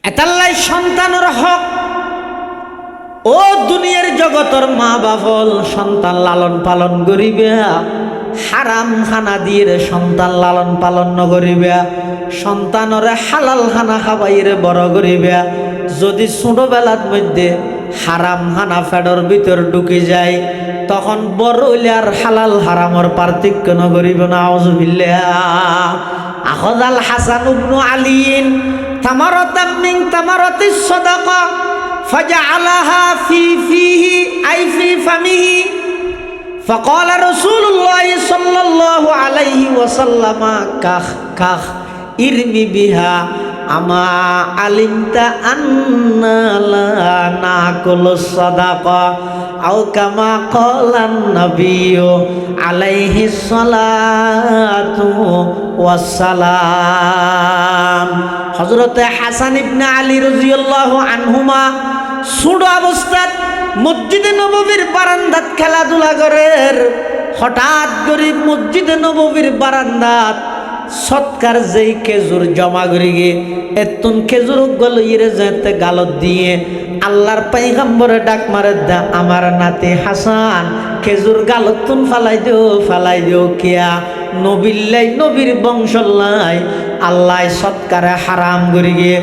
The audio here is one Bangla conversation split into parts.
এতাল্লাই সন্তানের হক ও দুনিয়ার জগতর মা বাপল সন্তান লালন পালন করিবে, হারাম খানা দিয়ে সন্তান লালন পালন নকরিবে, সন্তানরে হালাল খানা খাবাইরে বড় করিবে। যদি ছোটবেলার মধ্যে হারাম খানা ফেডর ভিতর ঢুকে যায়, তখন বড় হইলে আর হালাল হারামর পার্থক্য নকরিব না। আউযুবিল্লাহ। আখাযাল হাসান ইবনু আলীন তামারাতাম মিন তামারাতিস সাদাকা ফাজআলাহা ফি ফিহি আই ফি ফামিহি ফাকালা রাসূলুল্লাহ সাল্লাল্লাহু আলাইহি ওয়াসাল্লাম কাখ কাখ ইরমি বিহা আমা আলিমতা আন্না লা নাকুলুস সাদাকা আও কামা ক্বালান নবিয়্যু আলাইহিস সালাতু ওয়াস সালাম। হযরত হাসান ইবনে আলী রাদিয়াল্লাহু আনহুমা ছোট অবস্থাত মসজিদে নববীর বারান্দাত খেলাধুলা করেন। হঠাৎ গরিব মসজিদে নববীর বারান্দাত সৎকার যেই খেজুর জমা করি গে এতন খেজুর গলইরে যেতে গালত দিয়ে আল্লাহর পয়গম্বরে ডাক মারে দা, আমার নাতি হাসান খেজুর গালতুন ফালাই দিও কিয়া নবিল্লাই নবীর বংশল্লাই আল্লাহ সৎকারে হারাম করি গে।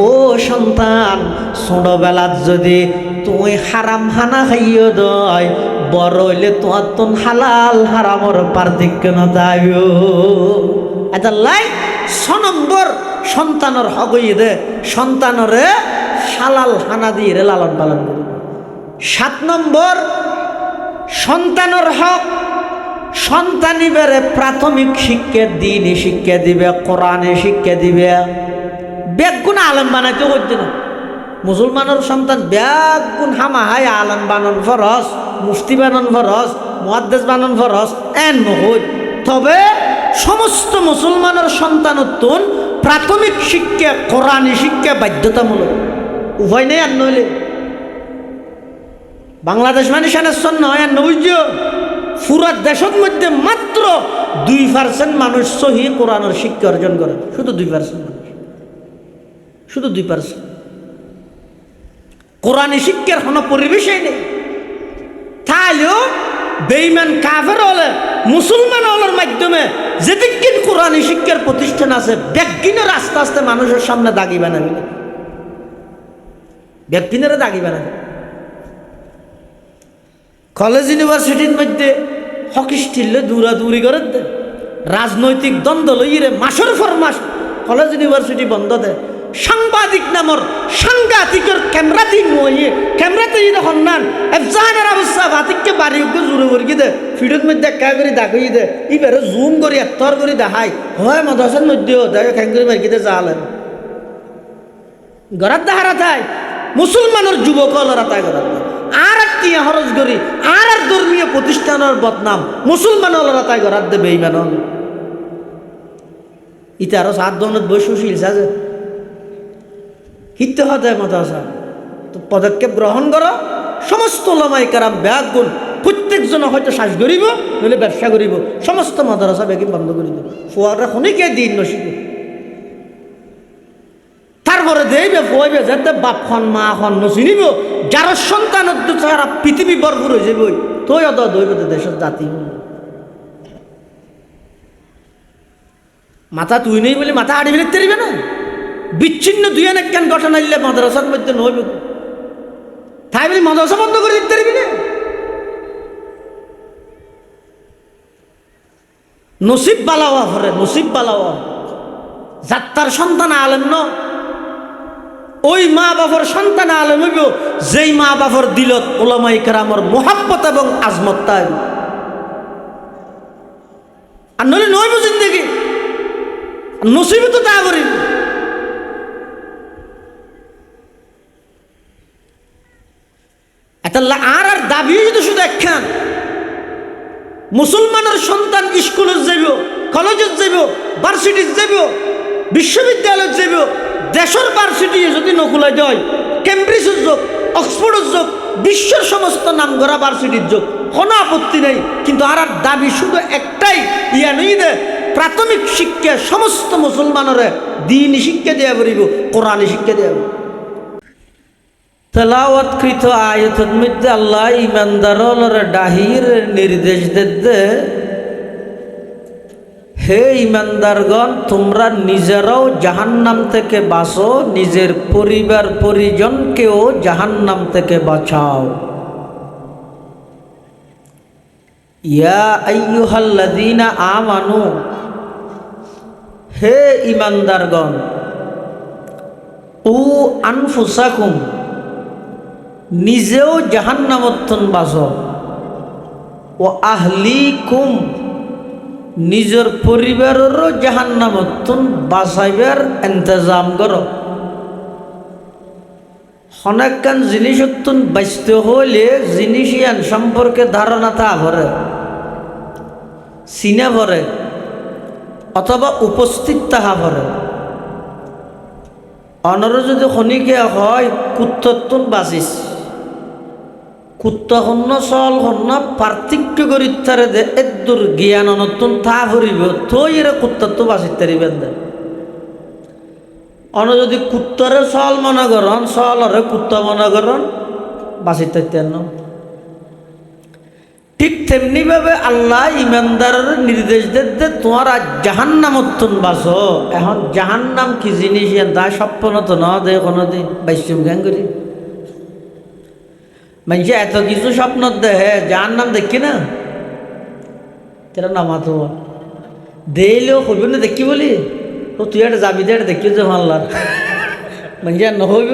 ও সন্তান, ছোটবেলাত যদি তুই হারাম হানা খাইও দয়, বড় হইলে তোমার তুন হালাল হারামর পার্থক্য নদাইও। এটা লাই 6 নম্বর সন্তানের হক হইয়ে দে, সন্তানরে হালাল হানা দিয়ে লালন পালন করি। 7 নম্বর সন্তানের হক, সন্তানিবারে প্রাথমিক শিক্ষা দিনই শিক্ষা দিবে, কোরআনে শিক্ষা দিবে। বেগুন আলেম বানাইতে করছে না। মুসলমানের সন্তান বেগুন হামাহাই আলেম বানন ফরজ, মুফতি বানন ফরজ, মুহাদ্দিস বানন ফরজ এন নহই। তবে সমস্ত মুসলমানের সন্তানত্বন প্রাথমিক শিক্ষা কোরআনি শিক্ষা বাধ্যতামূলক, উভয় নেই। আর নইলে বাংলাদেশ মানে সানেশ্বর নয় আর নবীজ পুরা দেশের মধ্যে মাত্র 2% মানুষ সহি কোরআনের শিক্ষা অর্জন করে। শুধু 2% মানুষ, শুধু 2%। কোরআনি শিক্ষার কোনো পরিবেশই নেই। তাহলেও বেঈমান কাফের হলে মুসলমান হলের মাধ্যমে যেদিন কোরআনি শিক্ষার প্রতিষ্ঠান আছে, ব্যাগিনের আস্তে আস্তে মানুষের সামনে দাগি বানাবি, ব্যাগিনের দাগি বানাবি। কলেজ ইউনিভার্সিটির মধ্যে হকিস্টিলে দৌড়াদৌড়ি করে দে, রাজনৈতিক দ্বন্দ্ব লইরে মাসের পর মাস কলেজ ইউনিভার্সিটি বন্ধ দেয়। সাংবাদিক নামর সাংঘাতিকের ক্যামেরাতে মইয়ে ক্যামেরাতে যখন নান এফজানের অবস্থা বাতিককে বাড়ি জুড়ে ভরি দে, ফিডের মধ্যে একা করে দাগাই দে, ইবারে জুম করি এত্তর করে দেখাই হয় মাদ্রাসার মধ্যেও দেখে খ্যাঙ্গুরি মার্কিতে জালেন গড়াত দেহারা থাই মুসলমানের যুবক হলরা তাই গড়াত আর কি হরজ করি আর ধর্মীয় প্রতিষ্ঠানের বদনাম মুসলমান হলরা তাই গড়াত দেবে এই মানন ইতে আরো 7 ধরনের বৈশশীল সাজে হিতে হতে মাদ্রাসা তো পদক্ষেপ গ্রহণ করো। সমস্ত ওলামায়ে কেরাম ব্যাগুন প্রত্যেকজন হয়তো শ্বাস করিব নইলে ব্যবসা করিব, সমস্ত মাদ্রাসা বেগিন বন্ধ করে দেব। ফুয়ারা খনিকে দিন নসিব তারপরে দেবে ফুয়াইবে যাতে বাপখন মাখন নচিনিব, যার সন্তানের সারা পৃথিবী ভরপুর হয়ে যাবে। তৈ অদ দৈব দেশের জাতি মাথা তুই নেই বলে মাথা আড়ি ফেলতে পারিবে না। বিচ্ছিন্ন দুই অনেক কেন ঘটনা দিলে মাদ্রাসার মধ্যে নইব, তাই বলি মাদ্রাসা বন্ধ করে দিতে পারবি না। নসিব বালাওয়া ফরে নসিব বালাওয়া যাত্রার সন্তান আলেম ন, ওই মা বাবার সন্তান আলেম হইব যেই মা বাবার দিলত ওলামায়ে কেরামের মোহাব্বত এবং আজমত তাই। আর নইলে নইব জিন্দেগি নসিবে তো তা করিব। আর দাবি যদি শুধু একখান মুসলমানের সন্তান স্কুলে যাব, কলেজে যাব, ভার্সিটি যাব, বিশ্ববিদ্যালয় যাব, দেশের ভার্সিটি যদি নকুলাই যায়, কেমব্রিজের যোগ, অক্সফোর্ডের যোগ, বিশ্বের সমস্ত নাম করা ভার্সিটির যোগ, কোনো আপত্তি নেই। কিন্তু আর দাবি শুধু একটাই, ইয়া নই দে প্রাথমিক শিক্ষা সমস্ত মুসলমানের দ্বীনি শিক্ষা দেয়া পড়িব, কোরআনি শিক্ষা দেয়া। তেলাওয়াতকৃত আয়াতের মধ্যে আল্লাহ ইমানদারর ডাহির নির্দেশ দেতে, হে ইমানদারগণ, তোমরা নিজেরাও জাহান্নাম থেকে বাঁচো, নিজের পরিবার পরিজনকেও জাহান্নাম থেকে বাঁচাও। ইয়া আইয়ুহাল্লাযীনা আমানু, হে ইমানদারগণ, উ আনফুসাকুম, নিজেও জাহান্নামত্তন বাঁচো, ও আহলিকুম, নিজের পরিবারেরও জাহান্নামত্তন বাঁচাইবার ইন্তজাম করো। অনেকখান জিনিসত্তন বাঁচতে হলে জিনিসিয়ান সম্পর্কে ধারণা তা ভরে, চিনা ভরে, অথবা উপস্থিত তাহা ভরে। অনর যদি খনিকে হয় কুত্তন বাঁচিস, কুত্তা হন্য চল হন্য পার্থক্য করি তারে দে এদুর জ্ঞান অনতন তা ভরিব, থই এরা কুত্তার তো বাঁচিত তারিবেন দে। অন যদি কুত্তরে চল মনে করন, চলরে কুত্তা মনে করন, বাঁচিত থাকতেন। ঠিক তেমনিভাবে আল্লাহ ইমানদারের নির্দেশ দিতে তোমার জাহান্নামত্তন বাঁচো। এখন জাহান্নাম কি জিনিস তা স্বপ্ন তো না দে কোনোদিন বাইশম জ্ঞান করি মানুষ এত কিছু স্বপ্ন দেহে, জাহান্নাম দেখি না তেরা নামাতো দেইলেও হইব না দেখি বলি, ও তুই একটা যাবি দে দেখি যে আল্লাহ মানুষ আর নহইব।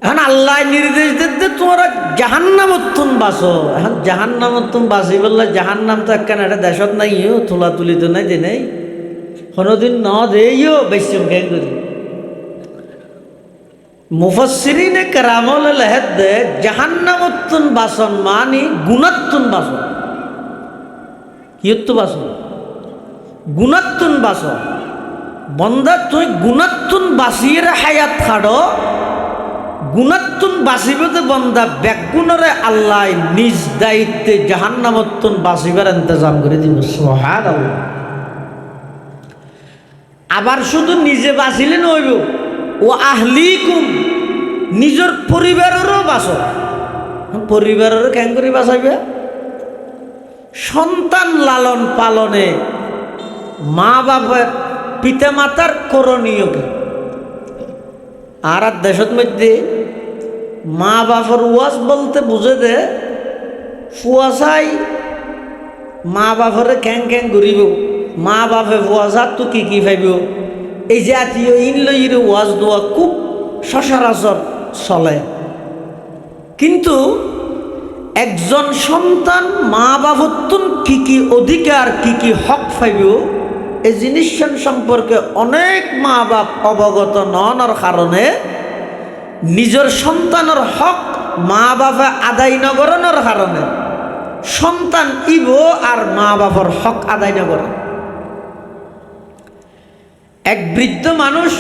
এখন আল্লাহ নির্দেশ দিতে তোমরা জাহান্নামত্তন বাঁচো। এখন জাহান্নামত্তন বাঁচি বললে জাহান্নাম তো একখান একটা দেশত নাই, তোলা তুলি তো নাই, দে নেই কোনোদিন ন দেইও বেশি জ্ঞান করি। মুফাসসিরিনে কেরামল লেহেদ দে জাহান্নামত্তন বাঁচন মানি গুণাত্তন বাঁচন। কিয়ত্তু বাঁচন? গুণাত্তন বাঁচন। বন্দা তুই গুণাত্তন বাঁচিয়ে হায়াত খাড়ো, গুণাত্তন বাঁচিবতে বন্দা ব্যাগুণরে আল্লাহ নিজ দায়িত্বে জাহান্নামত্তন বাঁচিবার ইন্তজাম করে দিব। সুবহানাল্লাহ। আবার শুধু নিজে বাঁচিলে নইব, ও আহলিকুম, নিজের পরিবারেরও বাঁচো। পরিবারেরও কেন করে বাঁচাইবে? সন্তান লালন পালনে মা বাবার পিতা মাতার করণীয় কি? আর দেশের মধ্যে মা বাপর ওয়াজ বলতে বুঝে দে ফুয়াশাই মা বাপরে ক্যাং ক্যাং ঘুরিব, মা বাপে ফুয়াশার তো কি ভাইব, এই জাতীয় ইনলইর ওয়াজ দেওয়া খুব সচরাচর চলে। কিন্তু একজন সন্তান মা বাপত্তন কি অধিকার কি হক পাইব এই জিনিস সম্পর্কে অনেক মা বাপ অবগত ননার কারণে নিজের সন্তানের হক মা বাপে আদায় নগরণের কারণে সন্তান ইব আর মা বাবার হক আদায় নগর। এক বৃদ্ধ মানুষ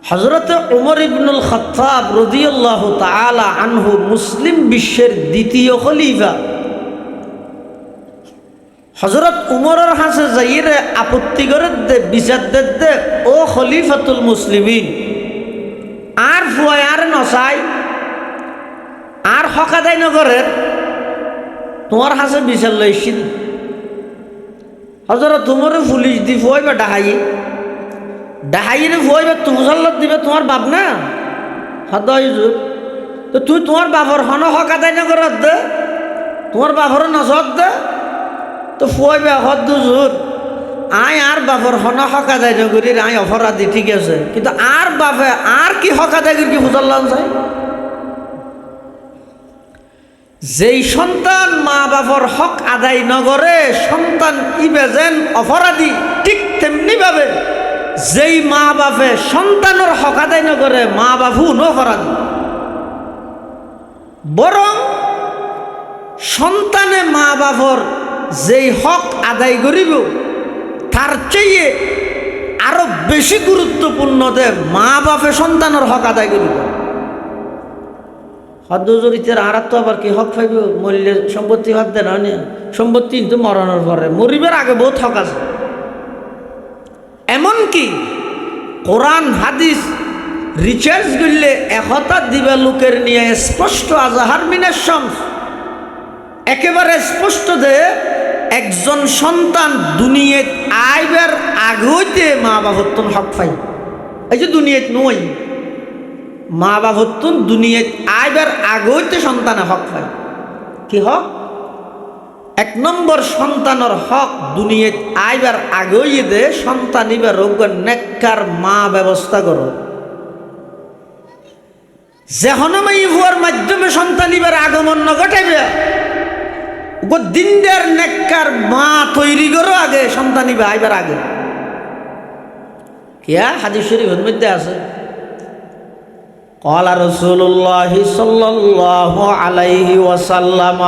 হযরত উমর ইবনুল খাত্তাব রাদিয়াল্লাহু তাআলা আনহু, মুসলিম বিশ্বের দ্বিতীয় খলিফা, হযরত উমরের হাসে যাইরে আপত্তি করে দে বিচার দে, ও খলিফাতুল মুসলিমিন, আর ফুয়াই আর নসাই আর হক আদায় নগরে তোমার হাসে বিচার লইছিল। হযরত উমরে পুলিশ দি ফুয়াইবা ডাহাইরে ফুয়াইবা তো মুসল্লাত দিবে তোমার বাপ না হদাইজুর, তো তুই তোমার বাপর হন হক আদায় নগরত দে, তোমার বাপর নসত দে, তো ফুয়াইবা হদুজুর আয় আর বাপর হন হক আদায় নগরী আয় অপরাধী, ঠিক আছে, কিন্তু আর বাপে আর কি হক আদায় করি কি ফুসল্লাম চাই? যেই সন্তান মা বাপর হক আদায় নগরে সন্তান ইবে যেন অপরাধী, ঠিক তেমনি ভাবে যেই মা বাপে সন্তানের হক আদায় নগরে মা বাপু অপরাধী। বরং সন্তানে মা বাপর যেই হক আদায় করিব তার চেয়ে আরো বেশি গুরুত্বপূর্ণ দে মা বাপে সন্তানের হক আদায় করিব। হদ্দ জড়িতের আর তো আবার কি হক পাইব মরিলে সম্পত্তি হক দেন হয় না সম্পত্তি কিন্তু মরণের পরে মরিবার আগে বহুত হক আছে এমনকি কোরআন হাদিস রিচার্জ করলে ১০০০ দিবা লোকের নিয়ে স্পষ্ট আজাহার মিনাস শামস একেবারে স্পষ্ট যে একজন সন্তান দুনিয়াত আইবার আগতে মা বাবতন হক পাই এই যে দুনিয়াত নই মা বাবতন দুনিয়াত আইবার আগতে সন্তানে হক পাই কি হক ১ নম্বর সন্তানের হক দুনিয়াত আইবার আগই দে সন্তান ইবার রোগ নেককার মা ব্যবস্থা করো যেহনমাই হওয়ার মাধ্যমে সন্তান ইবার আগমন ন ঘটাইবে দিনদার নেককার মা তৈরি করো আগে সন্তান ইবা আইবার আগে কিয়া হাদিস শরীফের মধ্যে আছে ক্বালা রাসূলুল্লাহ সাল্লাল্লাহু আলাইহি ওয়াসাল্লাম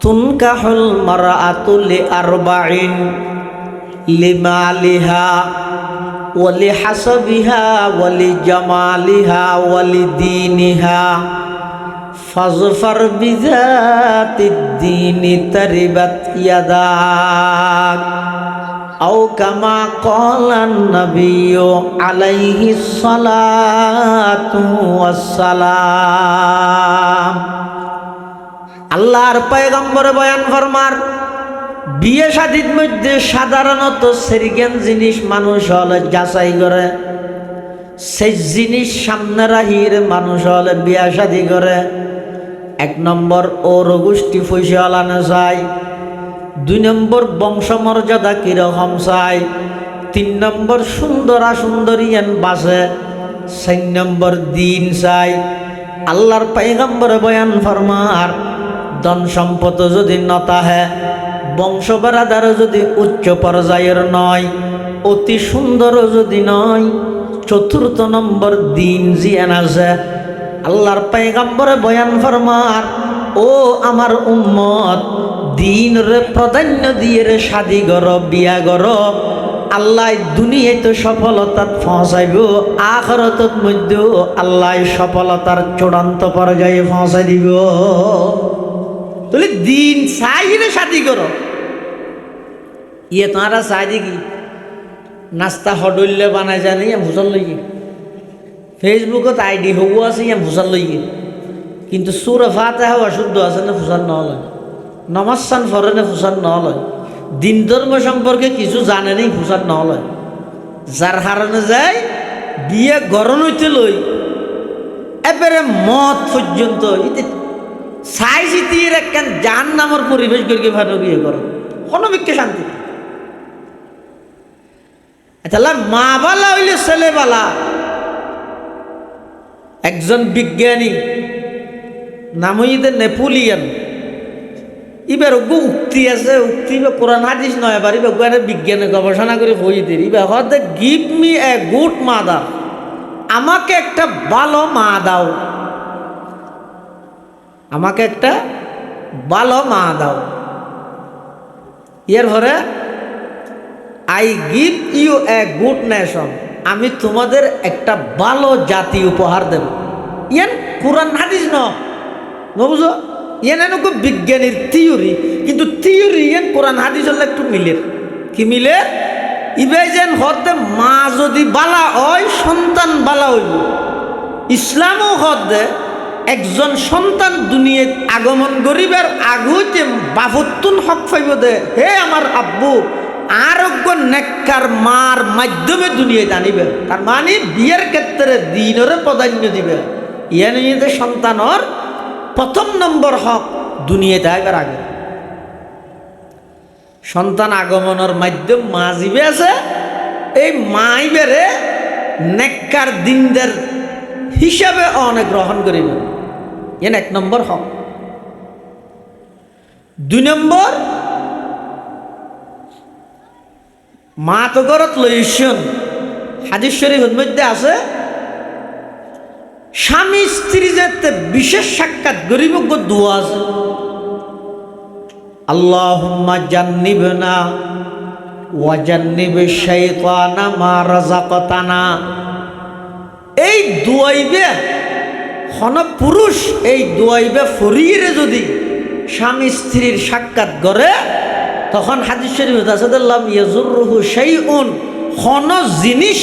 তুনকাহুল মারআতু লিআরবাইন লিমালিহা ওয়া লিহাসাবিহা ওয়া লিজামালিহা ওয়া লিদীনিহা ফাজফার বিযাতিদ্দীনি তারিবাত ইয়াদাক আও কামা ক্বালান নাবিয়্যু আলাইহিস সালাতু ওয়াসসালাম আল্লাহর পয়গম্বর বয়ান ফরমার বিয়ে শাদীর মধ্যে সাধারণত সেরিগেন জিনিস মানুষ হলে যাচাই করে সেই জিনিস সামনে রাহির মানুষ হলে বিয়া শাদী করে ১ নম্বর ওর গোষ্ঠী পয়সা আলানো চাই ২ নম্বর বংশমর্যাদা কিরকম চাই ৩ নম্বর সুন্দরা সুন্দরিয়ান বাসে ৪ নম্বর দিন চাই আল্লাহর পয়গম্বর বয়ান ফরমার ধন সম্পদ যদি নতাহে বংশ বেড়াদার যদি উচ্চ পর্যায়ের নয় অতি সুন্দর যদি নয় ৪র্থ নম্বর দিন জিয়ান আছে আল্লাহর পয়গম্বরে বয়ান ফরমার ও আমার উম্মত দিন রে প্রাধান্য দিয়ে রে শাদী গর বিয়া গর আল্লাহ দুনিয়ায় তো সফলতার পৌঁছাইব আখিরাতের মধ্যে আল্লাহ সফলতার চূড়ান্ত পর্যায়ে পৌঁছাই দিব তাহলে দিন চাইলে শাদী করো ইয়ে তোমারা চাই দেখি নাস্তা হডল্য বানাই জানি ভুজাল লইয়ে ফেসবুকত আইডি হবু আছে ভুজাল লইয়ে কিন্তু সুরা ফাতিহা হওয়া শুদ্ধ আছে না ফুসান নহলয় নমাজ ফরে না ফুসান নহলয় দিন ধর্ম সম্পর্কে কিছু জানেনি ফুসান নহলয় যার হারানো যায় বিয়ে গরম হইতে লই এবারে মত পর্যন্ত চাই চিতির একখান জান নামের পরিবেশ করিকে ভালো বিয়ে করো কোনো বিক্ষে শান্তি তাহলে মা বালা হইলে ছেলে বালা একজন বিজ্ঞানী নাম হইতে নেপোলিয়ান এবার উক্তি আছে উক্তি বা কোরআন হাদিস নয় এবার এবার বিজ্ঞানে গবেষণা করে হইতে এবার হতে give me a good mother আমাকে একটা ভালো মা দাও আমাকে একটা ভালো মা দাও এর পরে I give you a good nation আমি তোমাদের একটা ভালো জাতি উপহার দেব ইয়ান কোরআন হাদিস ন বুঝো ইয়ান এনকো বিজ্ঞানীর থিওরি কিন্তু থিওরি ইয়ান কোরআন হাদিস হলে একটু মিলের কি মিলে ইবে যেন হতে মা যদি বালা হয় সন্তান বালা হইব ইসলামও হতে একজন সন্তান দুনিয়ায় আগমন করিবার আগুতে বাফতুন হক পাইব দে হে আমার আব্বু আরোগ্য নেককার মার মাধ্যমে দুনিয়ায় আনিবে তার মানে বিয়ের ক্ষেত্রে দিনের প্রাধান্য দিবে ইয়ে নিয়ে সন্তানর ১ম নম্বর হক দুনিয়াতে আইবার আগে সন্তান আগমনের মাধ্যম মা জিবে আছে এই মাই বেড়ে নেককার দিনদের হিসাবে অনেক গ্রহণ করিবে এন ১ নম্বর হক ২ নম্বর মা তো ঘরত লইছেন হাদিস শরীফের মধ্যে আছে স্বামী স্ত্রী যাতে বিশেষ সাক্ষাৎ গরিব দোয়া আছে আল্লাহুম্মা জান্নিবনা ওয়া জান্নিবিশ শাইতানা মা রাযাকাতানা এই দোয়াইবে হন পুরুষ এই দোয়াইবে ফরিয়ে যদি স্বামী স্ত্রীর সাক্ষাৎ করে তখন হাদিস শরীফ আসাদাল্লাম ইয়াজুরুহু শাইউন হন জিনিস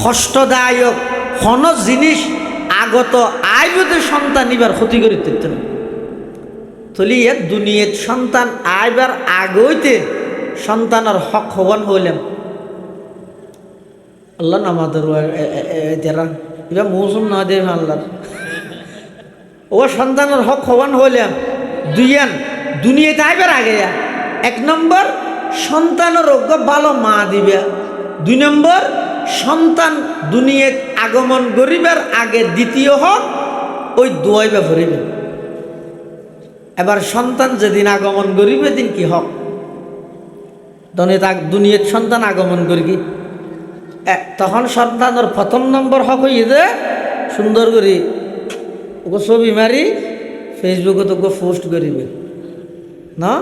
কষ্টদায়ক হন জিনিস আগত আইবতে সন্তান নিবার ক্ষতি করে দিতে তলি দুনিয়াত সন্তান আইবার আগইতে সন্তানের হক হবান হইলাম আল্লাহ আমাদের যারা এবার মৌসুম না দেব আল্লাহর ও সন্তানের হক হবান হইলাম দুইয়ান দুনিয়াতে আইবার আগে এক নম্বর সন্তানের ভালো মা দিবে, দুই নম্বর সন্তান দুনিয়াত আগমন করিবার আগে দ্বিতীয় হক ওই দোয়াইবা ভরিবে। এবার সন্তান যেদিন আগমন করিবে দিন কি হক দুনিয়াত সন্তান আগমন করি কি তখন সন্তানের প্রথম নম্বর হক হইয়ে যে সুন্দর করি ওকে ছবি মারি ফেসবুকে তোকে পোস্ট করিবে না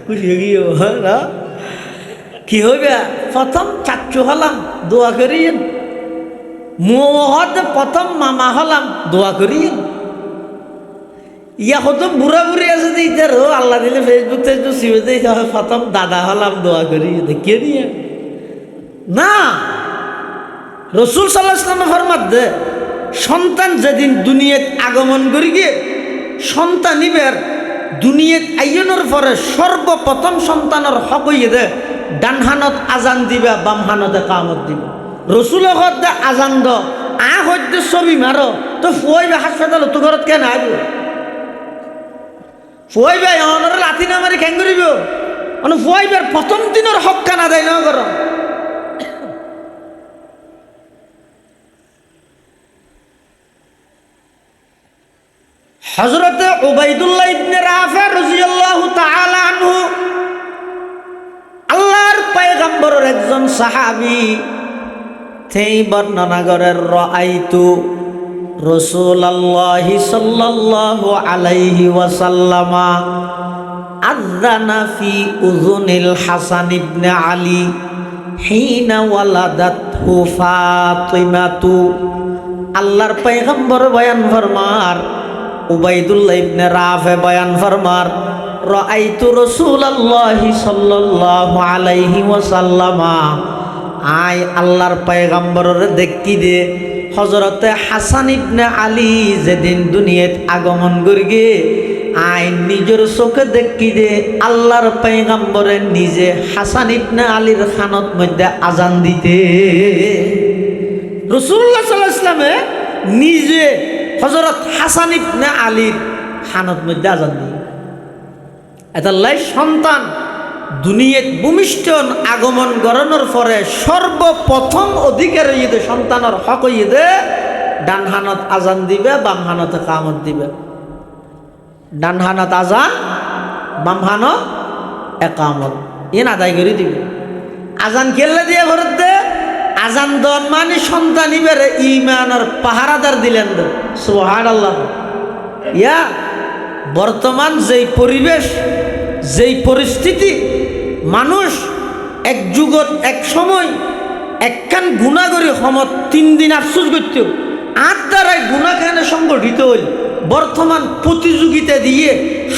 খুশি গিয়ে না কি হইবে প্রথম চাচ্চু হলাম দোয়া করিয়েন মুহতে প্রথম মামা হলাম দোয়া করিয়েন ইয়া হতো বুড়া বুড়ি আছে যে ইতারও আল্লাহ দিলে ফেসবুক টেসবুক সিবে প্রথম দাদা হলাম দোয়া করি দেখিয়ে নিয়ে না রসুল সাল্লাল্লাহু আলাইহি ওয়াসাল্লাম ফরমাত দে সন্তান যেদিন দুনিয়াত আগমন করি গিয়ে সন্তান নিবের দুনিয়াত আইয়নের পরে সর্বপ্রথম সন্তানের হক হইয়ে দে ডান হানত আজান দিবে বাম হানতে কামত দিবে রসুল দে আজান দ হইতে ছবি মারো তো ফুয়াইবে হাসপাতাল তো ঘরত কেন আইব ফুয়াইবে অনর লাথি না মারি খেং করিব মানে ফুয়াইবার প্রথম দিনের হক কানা দেয় না কর হযরতে উবাইদুল্লাহ ইবনে রাফি রাদিয়াল্লাহু তাআলা আনহু আল্লাহর পয়গম্বরের একজন সাহাবী সেই বর্ণনা করেন রাআইতু রাসূলুল্লাহ সাল্লাল্লাহু আলাইহি ওয়াসাল্লাম আযানা ফি উযুনিল হাসান ইবনে আলী হিনা ওয়ালাদাতহু ফাতিমাতু আল্লাহর পয়গম্বর বয়ান ফরমার উবাইদুল্লাহ ইবনে রাফি বয়ান ফরমার রাআইতু রাসূলুল্লাহ সাল্লাল্লাহু আলাইহি ওয়াসাল্লাম আই আল্লাহর পয়গম্বরের দেখি দে হযরতে হাসান ইবনে আলী যেদিন দুনিয়াত আগমন করিগে আই নিজের চোখে দেখি দে আল্লাহর পয়গম্বরে নিজে হাসান ইবনে আলীর খানত মধ্যে আজান দিতে রাসূলুল্লাহ সাল্লাল্লাহু আলাইহি ওয়াসাল্লামে নিজে হযরত হাসান ইবনে আলীর খানত মধ্যে আজান দিয়ে এতাল্লাই সন্তান দুনিয়াত ভূমিষ্ঠন আগমন করানোর পরে সর্বপ্রথম অধিকার হইয়ে সন্তানের হক হইয়ে ডান হানত আজান দিবে বাম হানতে কামত দিবে ডান হানত আজান বাম হানত একামত ইন আদায় করে দিবে আজান খেললে দিয়ে ভরত দে আজান দন মানে সন্তান ইবেরে ইমানের পাহারাদার দিলেন দে সুবহানাল্লাহ ইয়া বর্তমান যেই পরিবেশ যেই পরিস্থিতি মানুষ এক যুগত এক সময় একখান গুণা করি সমত 3 দিন আফসোস করত আট দ্বারাই গুণাখানে সংগঠিত হইল বর্তমান প্রতিযোগিতা দিয়ে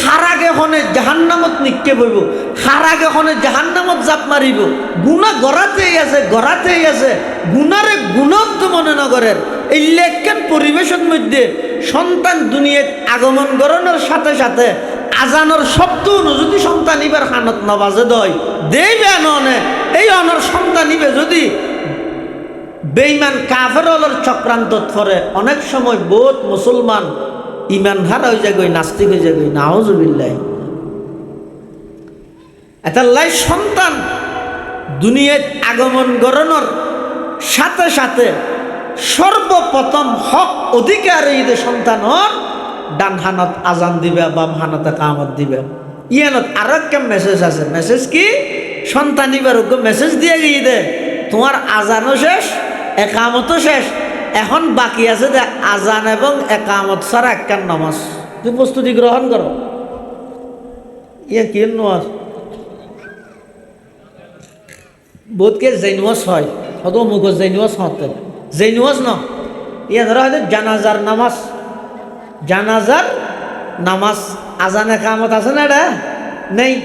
হারাগে হনে জাহান্নামত নিক্ষেপ হইব হারাগে হনে জাহান্নামত জাপ মারিব গুণা গড়াতেই আছে গুণারে গুণত্ব মনে নগরের এই লেখান পরিবেশের মধ্যে সন্তান দুনিয়াত আগমন করানোর সাথে সাথে আজানোর শব্দ যদি সন্তান ইবার খানত নবাজে দয় দেবে ননে এই অনর সন্তান ইবে যদি বেঈমান কাফের হলর চক্রান্ত করে অনেক সময় বহুত মুসলমান ইমান হারা হয়ে যায় নাস্তিক হয়ে যায় নাউজুবিল্লাহ এতাল্লাই সন্তান দুনিয়াত আগমন করানোর সাথে সাথে সর্বপ্রথম হক অধিকার এই সন্তান ডান হানত আজান দিবে বাম হানতে কামত দিবে ইয়ানত আর একটা মেসেজ আছে মেসেজ কি সন্তান এবার মেসেজ দিয়ে গিয়ে দে তোমার আজানও শেষ একামতও শেষ এখন বাকি আছে যে আজান এবং একামত ছাড়া একখান নামাজ তুই প্রস্তুতি গ্রহণ করো ইয়া কি নামাজ বোধকে জৈনওয়াজ হয় হতো মুখ জৈনওয়াজ হতে জৈনওয়াজ ন ইয়া ধরা হয়তো জানাজার নামাজ, জানাজার নামাজ আজানে কামত আছে না, এটা নেই।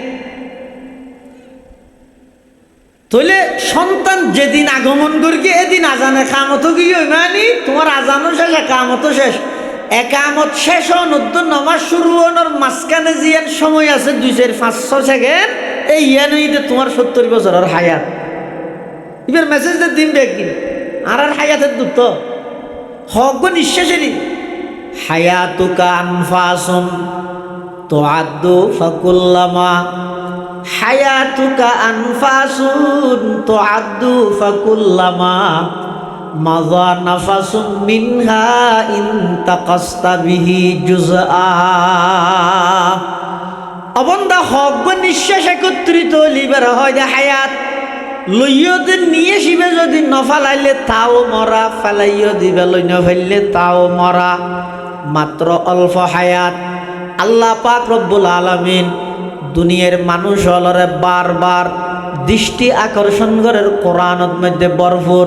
তাহলে সন্তান যেদিন আগমন করি এদিন আজানে কামত কি মানে তোমার আজানও শেষ একামতও শেষ। একামত শেষ হওয়ার নামাজ শুরু হওয়ার মাঝখানে জিয়ান সময় আছে 2-5 সেকেন্ড, এই ইয়ানইতে তোমার 70 বছরের হায়াত। এবার মেসেজ দিন দেখি আর হায়াতের দূর তো হক নিঃশ্বাসেরই হায়াতুকা আনফাসুন তুআদ্দু ফাকুল্লামা, হায়াতুকা আনফাসুন তুআদ্দু ফাকুল্লামা মাযা নাফাসুন মিনহা ইনতাকাসতা বিহি জুজআ। অবন্দা হক নিঃশ্বাস একত্রিত লিবার হয় যে হায়াত লইয়তে নিয়ে শিবে যদি নফালাইলে তাও মরা, ফেলাইও দিবে লই নফাইলে তাও মরা। মাত্র অল্প হায়াত। আল্লাহ পাক রব্বুল আলামিন দুনিয়ার মানুষ হলরে বারবার দৃষ্টি আকর্ষণ করে কোরআনের মধ্যে ভরপুর।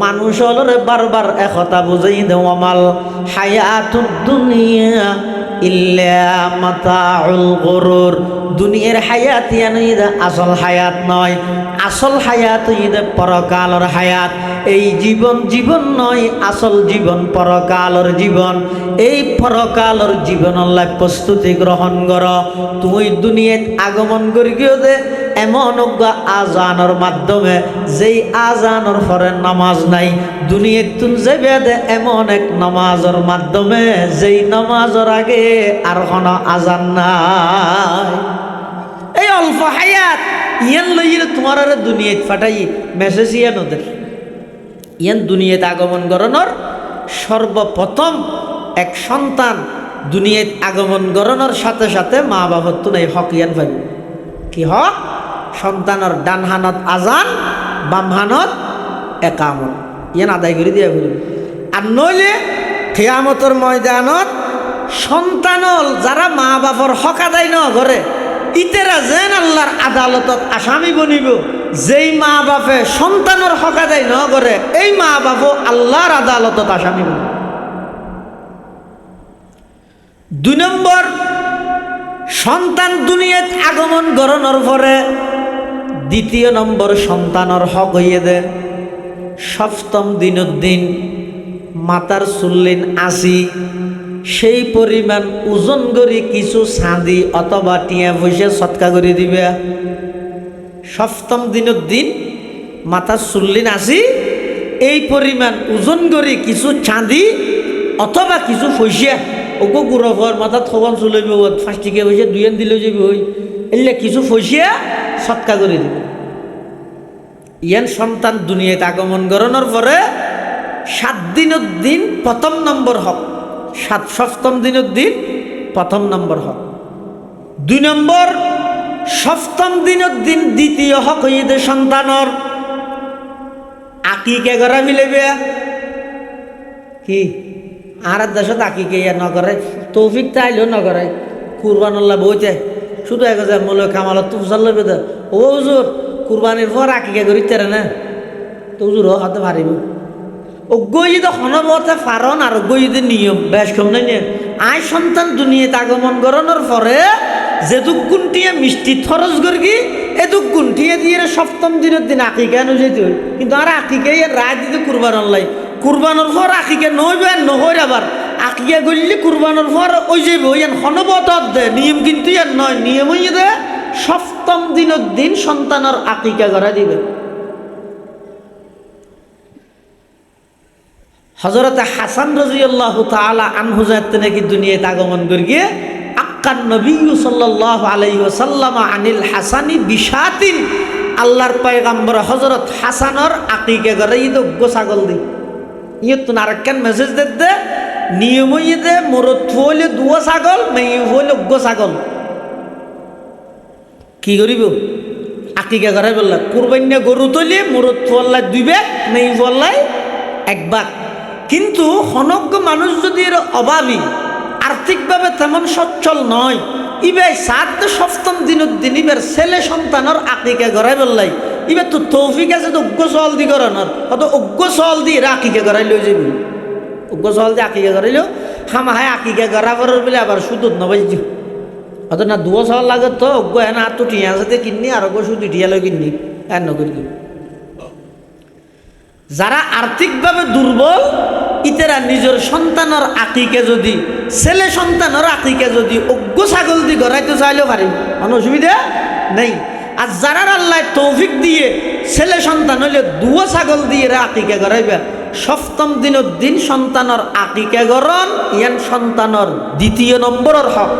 মানুষ হলরে বারবার একথা বুঝাই দেও আমাল হায়াতুদ দুনিয়া ইল্লা মাতাউল গুরুর। দুনিয়ার হায়াত ইয়ানিদা আসল হায়াত নয়, আসল হায়াত ইদে পরকালর হায়াত। এই জীবন জীবন নয়, আসল জীবন পরকালর জীবন। এই পরকালর জীবন আল্লাহ প্রস্তুতি গ্রহণ কর। তুই দুনিয়াত আগমন করি গিয়ে দে এমন আজানোর মাধ্যমে যেই আজানোর পরে নামাজ নাই, দুনিয়াত তুন যাবে দে এমন এক নামাজের মাধ্যমে যেই নামাজের আগে আর কোনো আজান নাই। এই অল্প হায়াত ইয়ান লইলে তোমার আর দুনিয়াত ফাটাই মেসেজ ইয়ান ওদের ইয়ান দুনিয়াত আগমন করানোর সর্বপ্রথম এক সন্তান দুনিয়াত আগমন করানোর সাথে সাথে মা বাবার তো এই হক ইয়ান পাইব। কি হক? সন্তানের ডান হানত আজান, বাম হানত একামত ইয়ান আদায় করে দিয়া বলব। আর নইলে কিয়ামতের ময়দানত সন্তানল যারা মা বাবার হক আদায় ন করে ইতেরা যেন আল্লাহর আদালতত আসামি বনিব। যেই মা বাপে সন্তানের হক আদায় ন করে এই মা বাপও আল্লাহর আদালতত আসামি বনিব। 2 নম্বর, সন্তান দুনিয়াত আগমন করানোর পরে 2য় নম্বর সন্তানের হক হইয়ে দে 7ম দিনের দিন মাতার চুল্লিন আসি সেই পরিমাণ ওজন করে কিছু চাঁদি অথবা টিয়া পয়সা সৎকা করে দিবে। 7ম দিনের দিন মাতার চুল্লিন আসি এই পরিমাণ ওজন করে কিছু চাঁদি অথবা কিছু পয়সা ওকে গুরফর মাথা থবন চলবে 5 টিকা পয়সা 2 দিলে যাবে ওই এলে কিছু পয়সা সৎকা করে দিবে। ইয়ান সন্তান দুনিয়াতে আগমন করানোর পরে 7 দিনের দিন 1ম নম্বর হক, 7ম দিনের দিন 1ম নম্বর হক। 2 নম্বর 7ম দিনের দিন 2য় হক হইয়ে সন্তানর আকিকে করা মিলেবে। কি আর দেশত আকিকে ইয়া নকরে তৌফিক তাইলেও নকরে কুরবানুল্লাহ বইতে শুধু এক মূল কামালত তো ফুসাল লইবে তো ও হুজুর কুরবানির পর আকিকে করি তেরে না তো হুজুর হাতে পারিব অজ্ঞই তো হনবতে ফারণ আর অজ্ঞই নিয়ম বেশ কম নাই নিয়ে আয় সন্তান দুনিয়াতে আগমন করানোর পরে যেটুক গুণটিয়ে মিষ্টি খরচ করি এটুক গুণটিয়ে দিয়ে 7ম দিনের দিন আকিকে আনো যেতে হয়। কিন্তু আর আকিকে রায় দিতে কুরবান লাই কুরবানোর পর আকিকে নইবে নহর আবার আকিকে গড়লে কুরবানোর পর ওই যাইব ইয়ান হনবত দে নিয়ম কিন্তু ইয়ার নয় নিয়ম হইয়ে দে 7ম দিনের দিন সন্তানের আকিকা করা দিবে। হযরত হাসান রাদিয়াল্লাহু তাআলা আনহু যাতে নাকি দুনিয়াতে আগমন করিয়ে আক্কান নবী সাল্লাল্লাহু আলাইহি ওয়াসাল্লাম আনিল হাসানি বিশাতিন আল্লাহর পয়গম্বর হযরত হাসানের আকিকা করে ঈদ ছাগল দি ইয়ে তো আরেকখান মেসেজ দে নিয়ম হইয়ে দে মরত হইলে 2 ছাগল মেয়ে হইলে ছাগল কি করিব আকিকা করে বললা কুরবানি গরু তৈলে মরত হল্লা 2 ভাগ মেয়ে হল্লাই 1 ভাগ। কিন্তু হনজ্ঞ মানুষ যদি এর অভাবী আর্থিকভাবে তেমন সচ্ছল নয় ইবে 7ম দিনের দিন ইবার ছেলে সন্তানের আকিকা গড়াই বললাই ইবার তো তৌফিক আছে তো অজ্ঞ সল দি করানোর অত অজ্ঞ সল দিয়ে আকিকা গড়াই লই যাবি গোসল যে আকিকা করাইল হামাহায় আকিকা করা পরের বলে আবার সুদুত নবাইজ অত না দুয়ো সওয়াল লাগে তো অজ্ঞ হ্যাঁ না তো টিয়া সাথে কিননি আর অজ্ঞ শুধু টিয়ালো কিননি আর নগর কিনি যারা আর্থিকভাবে দুর্বল ইতেরা নিজের সন্তানের আকিকে যদি ছেলে সন্তানের আকিকে যদি অজ্ঞ ছাগল দিয়ে গড়াইতে চাইলেও পারিব কোনো অসুবিধা নেই আর যারা আল্লাহ তৌফিক দিয়ে ছেলে সন্তান হইলে দুয়ো ছাগল দিয়ে আকিকা গড়াইবে সপ্তম দিনের দিন সন্তানের আকিকা গরণ ইয়ান সন্তানের দ্বিতীয় নম্বরের হক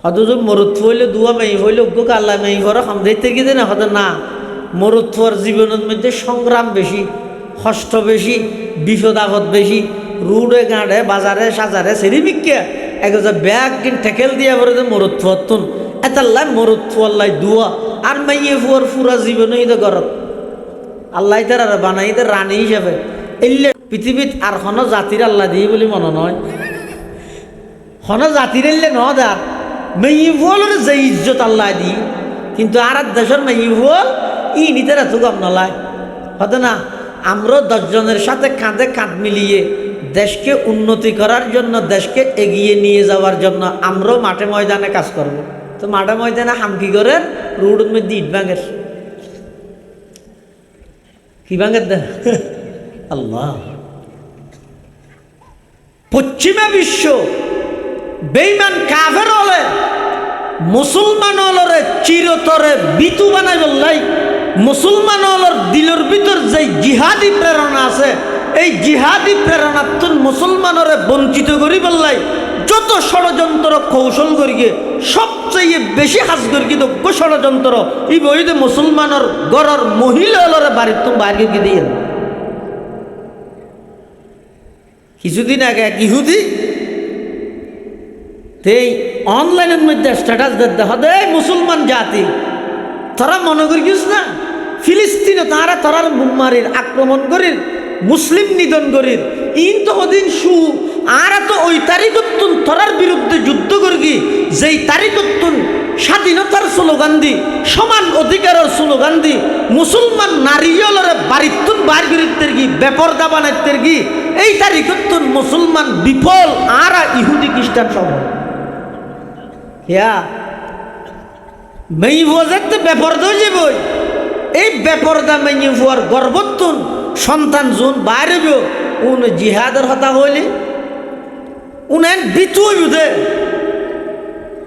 হয়তো যদি মরুৎ হইলে দুয়া মেয়ে হইলে অজ্ঞকে আল্লাহ মেয়ে ঘরে সমঝাইতে গিয়ে না হয়তো না মরুৎফর জীবনের মধ্যে সংগ্রাম বেশি কষ্ট বেশি বিপদ আপদ বেশি রুডে গাঁড়ে বাজারে সাজারে সেরিমিককে একজা ব্যাগ কিন ঠেকেল দিয়ে পরে যে মরুৎফর তুন এতাল্লাই মরুৎফল্লাই দুয়া আর মাইয়ে ফুয়ার ফুরা জীবনই তো গরত আল্লাহ তার আর বানাই রানী হিসাবে এলে পৃথিবীত আর হন জাতির আল্লাহ দিয়ে বলে মনে নয় হন জাতির এলে ন দার মেয়ে ফুয়ালের যে ইজ্জত আল্লাহ দিই কিন্তু আর দেশের মেয়ে ফুয়াল ই নিতে এত কম নলায় হতো না আমরা 10 জনের সাথে কাঁধে কাঁধ মিলিয়ে দেশকে উন্নতি করার জন্য দেশকে এগিয়ে নিয়ে যাওয়ার জন্য আমরাও মাঠে ময়দানে কাজ করব তো মাঠে ময়দানে হামকি করে রোডের মধ্যে ইট ভাঙের কি ভাঙের দেন আল্লাহ পশ্চিমা বিশ্ব বেঈমান কাফের হলে মুসলমান হলরে চিরতরে বিতু বানাই বললাই মুসলমান হলর দিলের ভিতর যে জিহাদি প্রেরণা আছে এই জিহাদি প্রেরণাতুন মুসলমানরে বঞ্চিত করি বললাই যত ষড়যন্ত্র কৌশল করিয়ে সবচেয়ে বেশি হাজ করি দক্ষ ষড়যন্ত্র এই বইতে মুসলমানের গড়র মহিলা হলরে বাড়ির তো বাইরে গিয়ে দিয়ে কিছুদিন আগে এক ইহুদি এই অনলাইনের মধ্যে স্ট্যাটাস দিতে হবে মুসলমান জাতি তারা মনে করিস না ফিলিস্তিনে তারা তারার মারির আক্রমণ করির মুসলিম নিধন করির ইন তো ওদিন সু আর তো ওই তারিখত্তুন তারার বিরুদ্ধে যুদ্ধ করি যেই তারিখত্তুন স্বাধীনতার স্লোগান দি সমান অধিকারের স্লোগান দি মুসলমান নারীলরে বাড়িতুন বার করিতে কি বেপরদা বানাইতে কি এই তারিখত্তুন মুসলমান বিফল আর ইহুদি খ্রিস্টান সব ইয়া মেই বোঝাতে বেপরদা যাবই এই বেপরদা মেয়ে ফুয়ার গর্বতুন সন্তান জোন বাইরে উন জিহাদের হতা হইলে উনেন বিতু দে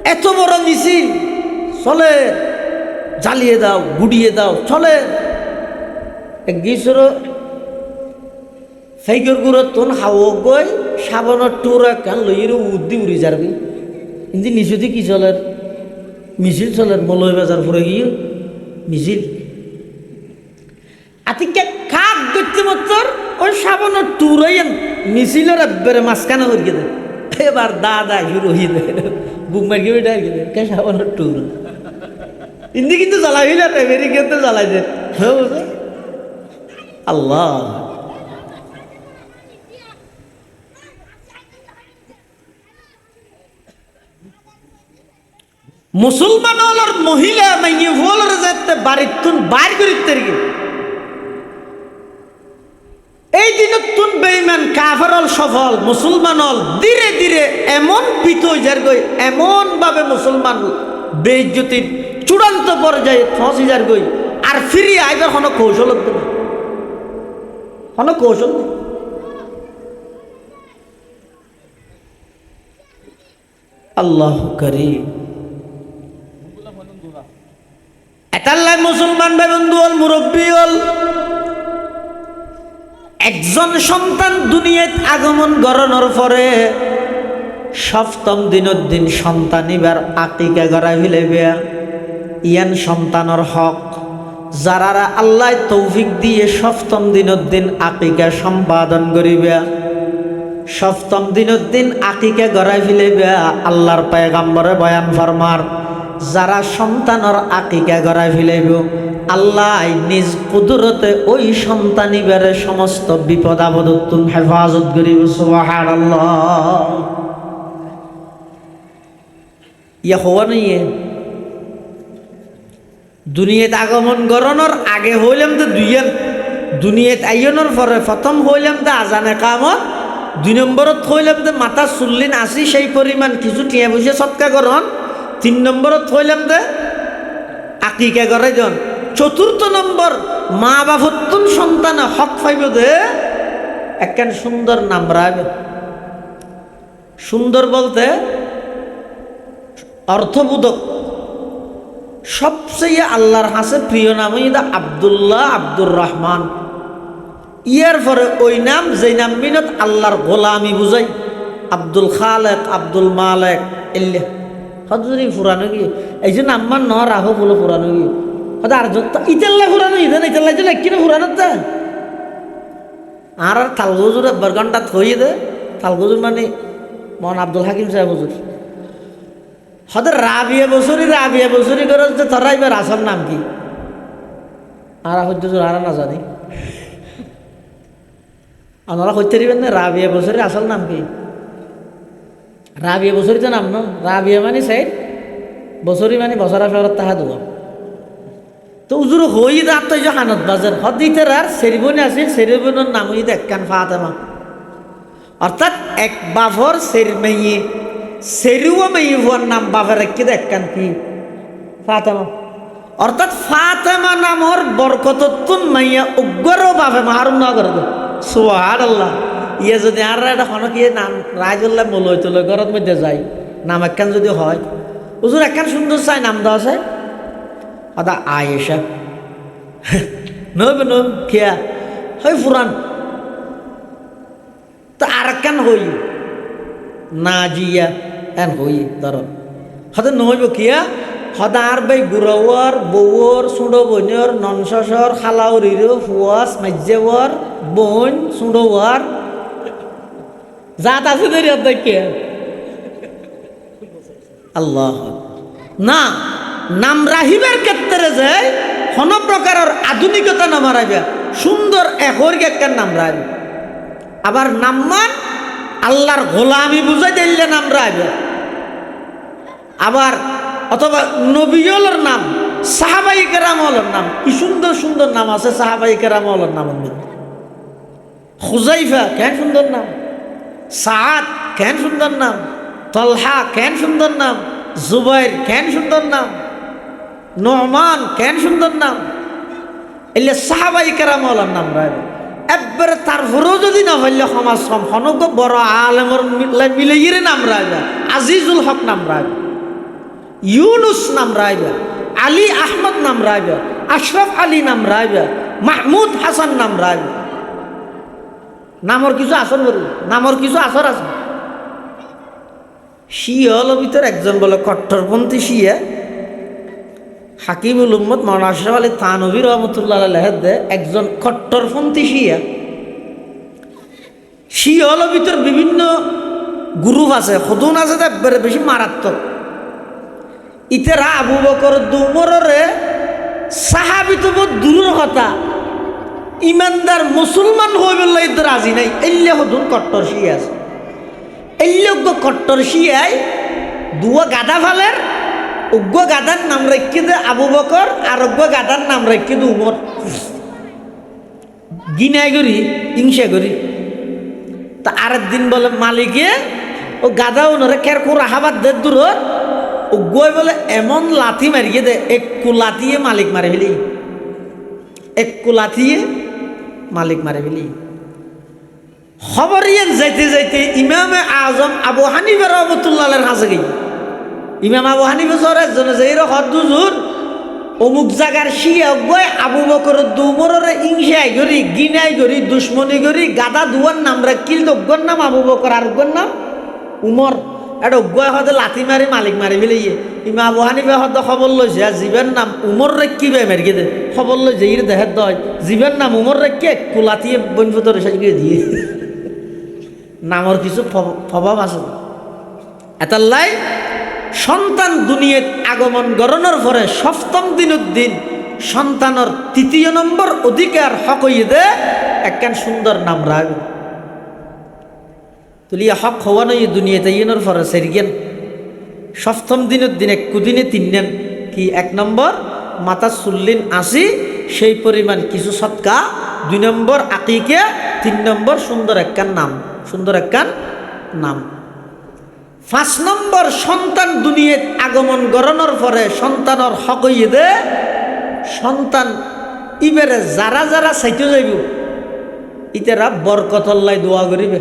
এত বড় মিছিল চলে জ্বালিয়ে দাও গুড়িয়ে দাও চলে এক গিয়েছিল সাইকেল গুঁড়ো তোন হাও গই সাবানের টুরা কান লইয়ের উদ্দি উড়ি যাবি কিন্তু নিচুতে কি চলের মিছিল চলের মলয় বাজার ফুরে গিয়ে মিছিল আতিকে কাক দেখতে মতর ওই সাবানের টুরাই মিছিলের একবারে মাঝখানে হয়ে গেছে এবার দাদা শুরু হয়ে দেয় বুক মার্কে বেটা গেলে কে সাবানের টুর ইন্দি কিন্তু জ্বালাই না আমেরিকাতে জ্বালাই দেয় আল্লাহ মুসলমান হলার মহিলা মাইয়ে হলার যাতে বাড়ির তুন বাইর করিতে এই দিনত তুন বেঈমান কাফের হল সফল মুসলমান হল ধীরে ধীরে এমন পিত হয়ে যার গই এমন ভাবে মুসলমান বেইজ্জতির চূড়ান্ত পর্যায়ে ফসি যার গই আর ফিরিয়ে আইবার কোনো কৌশল হতো না কোনো কৌশল আল্লাহ করিম এতাল্লাই মুসলমান বেবন্ধু হল মুরব্বী হল একজন সন্তান দুনিয়াত আগমন করানোর পরে সপ্তম দিনের দিন সন্তান এবার আকিকা করা ফেলেবে ইয়ান সন্তানের হক যারা আল্লাহ তৌফিক দিয়ে সপ্তম দিনের দিন আকিকা সম্পাদন করিবে সপ্তম দিনের দিন আকিকা করা ফেলেবে আল্লাহর পয়গম্বরে বয়ান ফরমার যারা সন্তানের আকিকা করা ফেলেব আল্লাহ নিজ কুদরতে ওই সন্তানিবারে সমস্ত বিপদ আপদ হেফাজত করিব সুবহানাল্লাহ ইয়া হওয়া নিয়ে দুনিয়াতে আগমন করানোর আগে হইলাম তো দুইয়ান দুনিয়াত আইয়নের পরে প্রথম হইলাম দে আজানে কামত, 2 নম্বরত হইলাম দে মাথা চুল্লিন আসি সেই পরিমাণ কিছু টিয়া বসে সৎকা করন, 3 নম্বরত হইলাম দে আকিকা করে জন, 4th নম্বর মা বাপত্তুন সন্তান হক পাইব দে একখান সুন্দর নাম রাখবে। সুন্দর বলতে অর্থবোধক, সবচেয়ে আল্লাহর হাসে প্রিয় নাম হইদা আব্দুল্লাহ, আব্দুর রহমান। ইয়ার পরে ওই নাম যেই নাম মিনত আল্লাহর গোলামি বুঝাই, আব্দুল খালেক, আব্দুল মালেক, এল্লে হজুরি ফুরানো গিয়ে এই যে নাম্বার ন রাহো বলে ফুরানো গিয়ে আর ইতাল্লা ফুরানো ইদেন ইতাল্লা যে কিনে ফুরানো তা আর থালগজুর একবার ঘন্টা থইয়ে দে। থালগজুর মানে মন আব্দুল হাকিম সাহেব হুজুর হদের রাবিয়া বছরি করে যে তোরা এবার আসল নাম কি আর হজ্জুর আর না জানি আপনারা হইতে দিবেন না রাবিয়া বছরের আসল নাম কি? রাবিয়া বছরি তো নাম ন, রাবিয়া মানে সাইড, বছরি মানে বছরা শহর তাহা দেব। তো উজুর হই রাত তো হানত বাজার হদিতে আর সেরিবনি আছিল, সেরিবনের নাম হই দেখান ফাতেমা, অর্থাৎ এক বাফর সের মেয়ে সেরিও মেয়ে হওয়ার নাম বাফের কি দেখান কি ফাতেমা, অর্থাৎ ফাতেমা নামর বরকততুন মাইয়া উগ্রও বাফে মাহারুম না করে দেয়। সুবহানাল্লাহ। ইয়ে যদি আর এটা হন কি নাম রাজুল্লাহ মলয় তলয় ঘরের মধ্যে যাই নাম একখান যদি হয় হুজুর একখান সুন্দর চাই নাম দেওয়া আছে আদা আয়েশা নব নব খেয়া হয় ফুরান তো আর একখান হই নাজিয়া এন হই ধর হতে নহইব কিয়া হদার বাই গুড়াওয়ার বউর সুঁড়ো বইনর ননসর খালাউরির ফুয়াস মাজ্জেওয়ার বোন সুঁড়োয়ার জাত আছে দেরি অধ্যক্ষ আল্লাহ না নাম রাহিবার ক্ষেত্রে যে কোন প্রকারের আধুনিকতা নাম রাখবে সুন্দর একর একটা নাম রাখবে, আবার নাম্মান আল্লাহর গোলামি বুঝাই দিলে নাম রাখবে, আবার অথবা নবীর নাম সাহাবাই কেরামলের নাম কি সুন্দর সুন্দর নাম আছে। সাহাবাই কেরামলের নাম খুজাইফা কেন সুন্দর নাম, সাদ কেন সুন্দর নাম, তলহা কেন সুন্দর নাম, জুবাইর কেন সুন্দর নাম, নোমান কেন সুন্দর নাম, এলে সাহাবাই কেরামলের নাম রাখবে। একবারে তারপরেও যদি না হইলে সমাজ সম্পন্ন বড় আলেমর মিলে গিয়ে নাম রাখবে, আজিজুল হক নাম রাখবে, ইউনুস নাম রাইবা, আলী আহমদ নাম রাইবা, আশরাফ আলী নাম রাইবা, মাহমুদ হাসান নাম রাইবা। নামর কিছু আসর বলি, নামর কিছু আসর আছে। শিয়াল ভিতর একজন বলে কট্টরপন্থী শিয়া হাকিমুল উম্মত মাওলানা আশরাফ আলী থানভী রহমতুল্লাহ আলাইহি দে একজন কট্টরপন্থী শিয়া। শিয়াল ভিতর বিভিন্ন গ্রুপ আছে, খুদুন আছে একবারে বেশি মারাত্মক। ইতেরা আবু বকর দুমরে সাহাবি তো দূরের কথা ইমানদার মুসলমান হয়ে বললে ইদের রাজি নাই, এল্লে হদুন কট্টর শিয়া আছে। এল্লজ্ঞ কট্টর শিয়াই দুয়া গাদা ফালের, অজ্ঞ গাদার নাম রেখে দে আবু বকর আর অজ্ঞ গাদার নাম রেখে দে উমর। গিনাই করি হিংসা করি তা আরেক দিন বলে মালিকে ও গাদা উনরে খের কোর হাবাদ দে দূরত গই বলে এমন লাথি মারিয়ে দে একটু লাথিয়ে মালিক মারে ফেলি, একটু লাথিয়ে মালিক মারে ফেলি। খবর যাইতে যাইতে ইমামে আজম আবু হানিফা রহমতুল্লাহের কাছে গই। ইমাম আবু হানিফা সর একজনে যে হদ দুজুর অমুক জায়গার শিয়া গই আবু বকর দুমরের ইংসাই করি গিনাই করি দুশ্মনী করি গাদা দুয়ার নাম রাখিল, অজ্ঞর নাম আবু বকর আর অজ্ঞর নাম উমর। এটা অজ্ঞায় হতে লাথি মারি মালিক মারি ফেলে ইমা আবু হানিফা হতে খবর লইছে আর জীবের নাম উমর রেখি বে মেরকে দে খবর লই যে দেহের দয় জীবের নাম উমর রেখে কুলাতিয়ে বনফুতরে সাজিয়ে দিয়ে নামর কিছু প্রভাব আছে। এতাল্লাই সন্তান দুনিয়াত আগমন গরণের পরে 7ম দিনের দিন সন্তানের 3য় নম্বর অধিকার হক হইয়ে দে একখান সুন্দর নাম রাখ তুলিয়া হক হওয়া নয় দুনিয়াতে ইয়েনের পরে সেরিগেন 7ম দিনের দিন কুদিনে 3 নেন কি 1 নম্বর মাথা চুল্লিন আসি সেই পরিমাণ কিছু সৎকা 2 নম্বর আকিকা, 3 নম্বর সুন্দর একখান নাম, সুন্দর একখান নাম। 5 নম্বর সন্তান দুনিয়াত আগমন করানোর পরে সন্তানের হক হইয়ে দে, সন্তান ইবারে যারা যারা চাইতে যাইব ইতারা বরকতল্লাই দোয়া করিবে।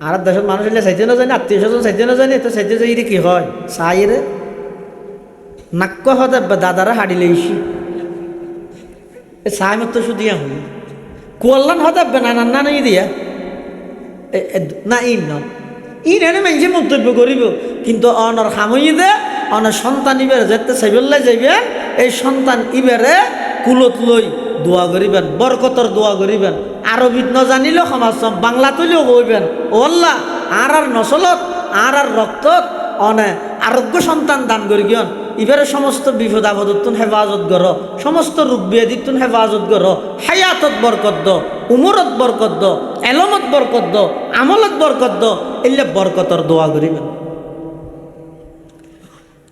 আর দেশের মানুষ হইলে চাইতে না জানি, আত্মীয় স্বজন চাইতে না জানি, তো চাইতে যাই কি হয় চাই রে নাক্য হতে দাদারা হাড়িলে ইসি চাই মতো শুধিয়া হই কোয়াল্লান হতে না না নাই দিয়া না ইন ন ইন এনে মানুষে মন্তব্য করিব, কিন্তু অনর খামই দে অনার সন্তান ইবারে যেতে চাইবেলাই যাইবেন, এই সন্তান ইবারে কুলত লই দোয়া করিবেন, বরকতর দোয়া করিবেন। আরবিত ন জানিলেও সমাজ বাংলা তুলেও কইবেন, ও আল্লাহ আর নসলত আর রক্তত অনে আরোগ্য সন্তান দান করি গিয়ন, ইবারে সমস্ত বিপদ আপদতুন হেফাজত কর, সমস্ত রোগ ব্যাধিতুন হেফাজত কর, হায়াতত বরকত দ, উমরত বরকত দ, এলমত বরকত দ, আমলত বরকত দ, এলে বরকতর দোয়া করিবেন।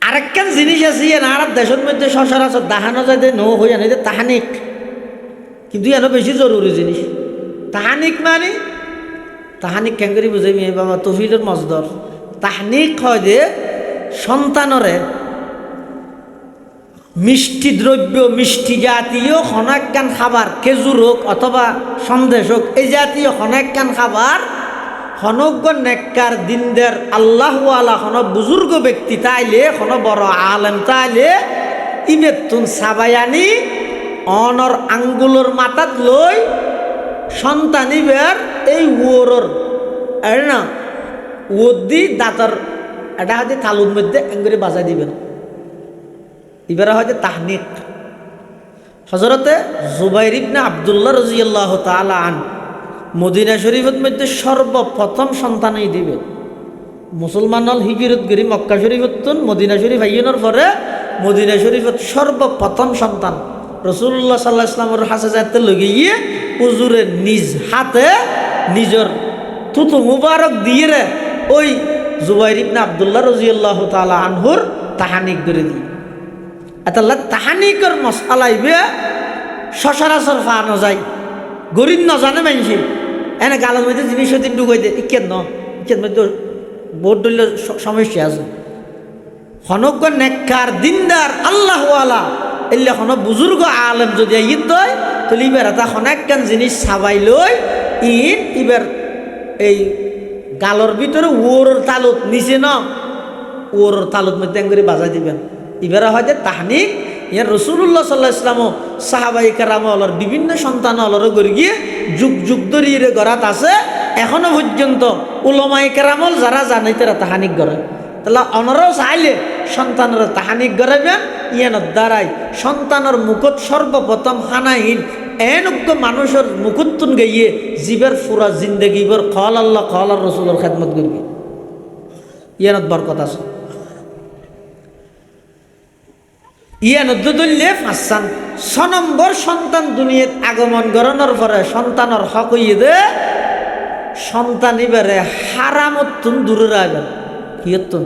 আরেকখান জিনিস আছে আর দেশের মধ্যে সচরাচর দাহানো যায় নো হইয়া নাই তাহানিক, কিন্তু এনে বেশি জরুরি জিনিস। তাহানিক মানে তাহানিক কেন করি বুঝাই মেয়ে বাবা তফিলের মজদর। তাহানিক হয় যে সন্তানরে মিষ্টি দ্রব্য, মিষ্টি জাতীয় খনাক্কান খাবার, খেজুর হোক অথবা সন্দেশ হোক, এই জাতীয় খনাক্কান খাবার হনজ্ঞ নেককার দিনদের আল্লাহওয়ালা হন বুজুর্গ ব্যক্তি তাইলে হন বড় আলেম তাইলে ইবেতুন সাবায়ানি অনর আঙ্গুলের মাথাত লই সন্তান ইবের এই ওরর না ওর দি দাঁতর এটা হয়তো তালুর মধ্যে এঙ্গুরি বাজাই দিবেন, এবারে হয়তো তাহনিক। হযরতে জুবাইর ইবনে আব্দুল্লাহ রাদিয়াল্লাহু তাআলা আন মদিনা শরীফের মধ্যে সর্বপ্রথম সন্তানই দিবে। মুসলমান হল হিজরত গরি মক্কা শরীফতুন মদিনা শরীফ আইনের পরে মদিনা শরীফত সর্বপ্রথম সন্তান রাসূলুল্লাহ সাল্লাল্লাহু আলাইহি ওয়াসাল্লামের হাসে যাইতে লগিয়ে হুজুরে নিজ হাতে নিজের থুতু মুবারক দিয়ে রে ওই জুবাইর ইবনে আব্দুল্লাহ রাদিয়াল্লাহু তাআলা আনহুর তাহানিক করে দি। আল্লাহ তাহানিকর মশালা ইবে সচরাচর ফানো যায়, গরিব ন জানে মানুষে এনে গালের মধ্যে জিনিস দিন ঢুকাই দে ইকেন ন ইকেন মধ্যে বহুত দলীয় সমস্যা আছে। হনজ্ঞ নেককার দিনদার আল্লাহওয়ালা এলে হন বুজুর্গ আলেম যদি ঈদ হয় তাহলে ইবার এটা হনাক্কান জিনিস সাবাই লই ইন ইবার এই গালর ভিতরে ওর তালুত নিচে ন ওর তালুত মধ্যে করে বাজাই দিবেন। এবারে হয় যে তাহনিক ইয়ার রাসূলুল্লাহ সাল্লাল্লাহু আলাইহি ওয়াসাল্লাম সাহাবায়ে কেরাম অলর বিভিন্ন সন্তান অলর গড়ি গিয়ে যুগ যুগ ধরে গড়াত আছে, এখনো পর্যন্ত উলামায়ে কেরামল যারা জানে তারা তাহানিক গড়ে। তাহলে অনরাও চাইলে সন্তানের তাহানিক গড়াবেন, ইয়ানোর দ্বারাই সন্তানের মুখত সর্বপ্রথম হানাহীন এনজ্ঞ মানুষের মুখতুন গাইয়ে জীবের পুরা জিন্দগিবর কল আল্লাহ কল আর রসুলের খেদমত করবে, ইয়ানত বরকত আছে। ইয়ানত দলিলে ফাঁসান 6 নম্বর সন্তান দুনিয়াত আগমন করানোর পরে সন্তানের হক হইয়ে দে সন্তান এবারে হারামতুন দূরে রাখবেন। কিয়তুন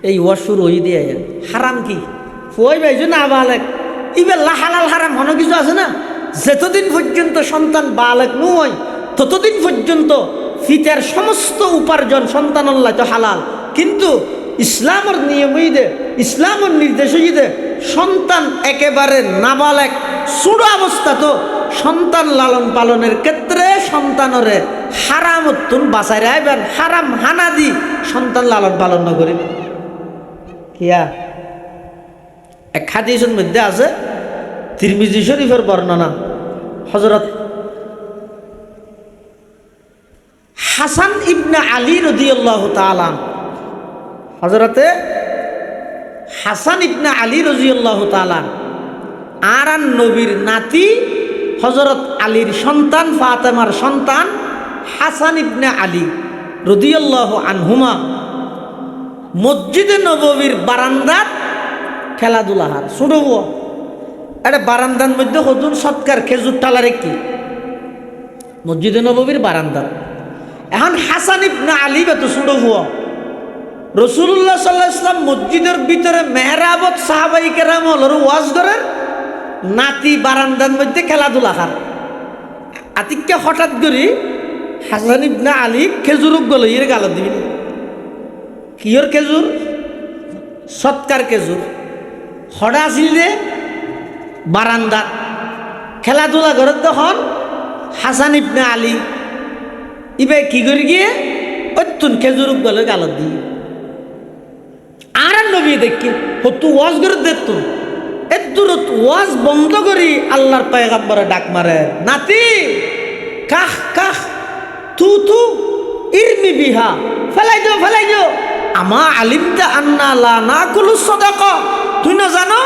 এই ওয়াশুর হই দিয়ে হারাম কি ওই বাইজু না বালেক ইবার হালাল হারাম হন কিছু আছে না, যতদিন পর্যন্ত সন্তান বালেক নয় ততদিন পর্যন্ত ফিতার সমস্ত উপার্জন সন্তান আল্লাহ তো হালাল, কিন্তু ইসলামের নিয়মই দে ইসলামের নির্দেশই দে সন্তান একেবারে নাবালেক ছোট অবস্থা তো সন্তান লালন পালনের ক্ষেত্রে সন্তানরে হারামতুন বাঁচাই রাখবেন, হারাম হানা দি সন্তান লালন পালন না করিবেন। কিয়া এক হাদিসের মধ্যে আছে তিরমিজি শরীফের বর্ণনা, হযরত হাসান ইবনে আলী রাদিয়াল্লাহু তাআলা হযরতে হাসান ইবনে আলী রাদিয়াল্লাহু তাআলা আর নবীর নাতি হযরত আলীর সন্তান ফাতেমার সন্তান হাসান ইবনে আলী রাদিয়াল্লাহু আনহুমা মসজিদে নববীর বারান্দাত খেলাধুলা হার শুনব এটা বারান্দার মধ্যে হতুন সৎকার খেজুর টালারে কি মসজিদে নববীর বারান্দা। এখন হাসান ইবনে আলী বেতো শুনব রাসূলুল্লাহ সাল্লাল্লাহু আলাইহি ওয়াসাল্লাম মসজিদের ভিতরে মেহরাবত সাহাবায়ে কেরাম হলর ওয়াজ করেন, নাতি বারান্দার মধ্যে খেলাধুলা খার আতিককে হঠাৎ করে হাসান ইবনে আলী খেজুরক গেল ইয়ের গালত দিবি কিয়র খেজুর সৎকার খেজুর হঠাৎ আসিল যে বারান্দাত খেলাধুলা ঘর তখন হাসান ইবনে আলী ইবে কি করে গিয়ে অত্যুন খেজুরক গেল গালত দিয়ে আর নবী দেখি হতু ওয়াজ করে দেখতো এদুরত ওয়াজ বন্ধ করি আল্লাহর পয়গম্বরে ডাক মারে নাতি কাহ কাহ তু তু ইরমি বিহা ফেলাই দিও আমা আলিমতা আন্না লা নাকুলু সাদাকা তুই না জানো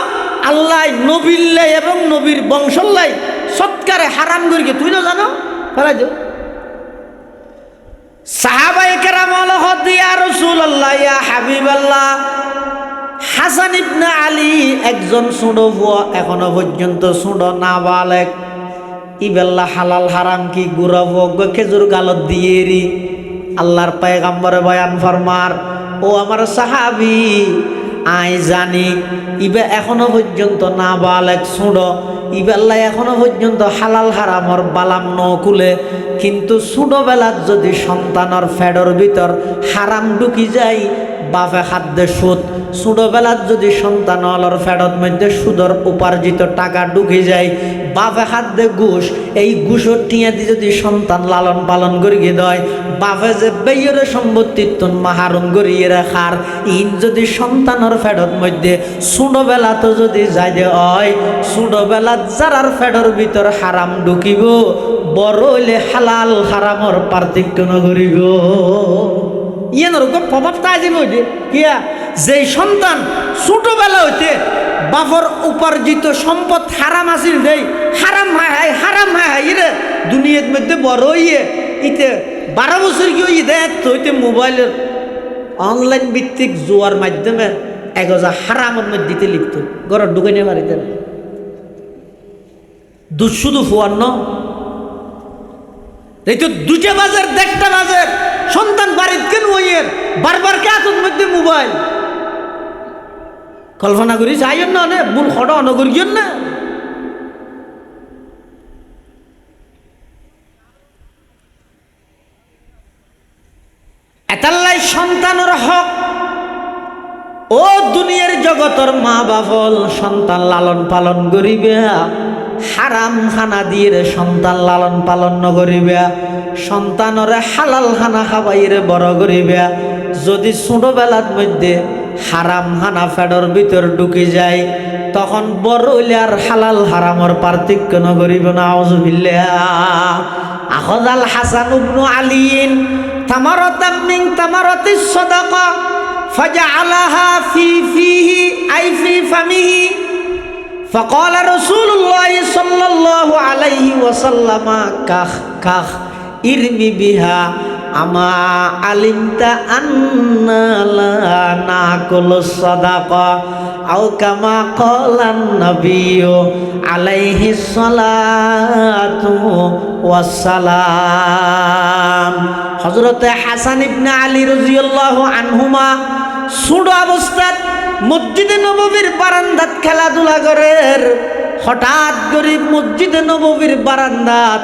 আল্লাহ নবীল্লাই এবং নবীর বংশল্লাই সৎকারে হারাম করি তুই না জানো ফেলাই দিও সাহাবায়ে কেরাম হল ইয়া রাসূলুল্লাহ ইয়া হাবিবাল্লাহ হাসান ইবনে আলী একজন ছোট বুয়া এখনো পর্যন্ত ছোট নাবালেক ইবেল্লা হালাল হারাম কি গুড়া বুয়া খেজুর গালত দিয়েরি আল্লাহর পয়গম্বরে বয়ান ফরমার ও আমার সাহাবী আই জানি ইবে এখনো পর্যন্ত নাবালেক ছোট ইবেল্লা এখনো পর্যন্ত হালাল হারামর বালাম নকুলে কিন্তু ছোটবেলার যদি সন্তানের ফেডর ভিতর হারাম ঢুকি যায় বাপে খাদ্যে সুদ ছোটবেলার যদি সন্তান অলর ফেরত মধ্যে সুদর উপার্জিত টাকা ঢুকে যায় বাপে খাদ্যে ঘুষ এই ঘুষর টিয়া দিয়ে যদি সন্তান লালন পালন করিয়ে দেয় বাপে যে বেয়ের সম্পত্তির তুন মাহারুম করিয়ে রাখার ইন যদি সন্তানের ফেরত মধ্যে ছোটবেলা তো যদি যাই দে হয় ছোটবেলা যারার ফেডর ভিতর হারাম ঢুকিব বড় হইলে হালাল হারামর পার্থক্য নগরিব ইয়ানোর প্রভাবটা আসিব কিয়া যে সন্তান ছোটবেলা হইতে বাপর উপার্জিত সম্পদ হারাম আসিল দেই হারাম হায় রে দুনিয়ার মধ্যে বড় হইয়ে ইতে 12 বছর কি হই দেখ তো হইতে মোবাইলের অনলাইন ভিত্তিক জুয়ার মাধ্যমে এগোজা হারামের মধ্যে দিতে লিখত ঘর ঢুকে নিয়ে বাড়িতে শুধু ফুয়ান্ন এই তো 2টা বাজার 1টা বাজার সন্তান বাড়িতে কেন ওইয়ের বারবার কে হাতের মধ্যে মোবাইল কল্পনা করি চাইন না নে মূল খড়া অনগরিয়ন না এতাল্লাই সন্তানের হক ও দুনিয়ার জগতর মা বাপল সন্তান লালন পালন করিবে হারাম খানা দিয়ে সন্তান লালন পালন নকরিবে সন্তানরে হালাল খানা খাবাইরে বড় করিবে যদি ছোটবেলার মধ্যে হারাম খানা ফেডর ভিতর ঢুকে যায় তখন বড় হইলে আর হালাল হারামর পার্থক্য নকরিব না আউযুবিল্লাহ আখাযাল হাসান ইবনু আলীন তামারাতাম মিন তামারাতিস সাদাকা ফাজআলাহা ফিহি আই ফি ফামিহি فقال رسول الله صلى الله عليه وسلم كخ كخ ارمي بها أما علمت أن لا نأكل الصدقة أو كما قال النبي عليه الصلاة والسلام حضرت حسن بن علي رضي الله عنهما ছোট অবস্থায় মসজিদে নববীর বারান্দাত খেলাধুলা করের হঠাৎ করে মসজিদে নববীর বারান্দাত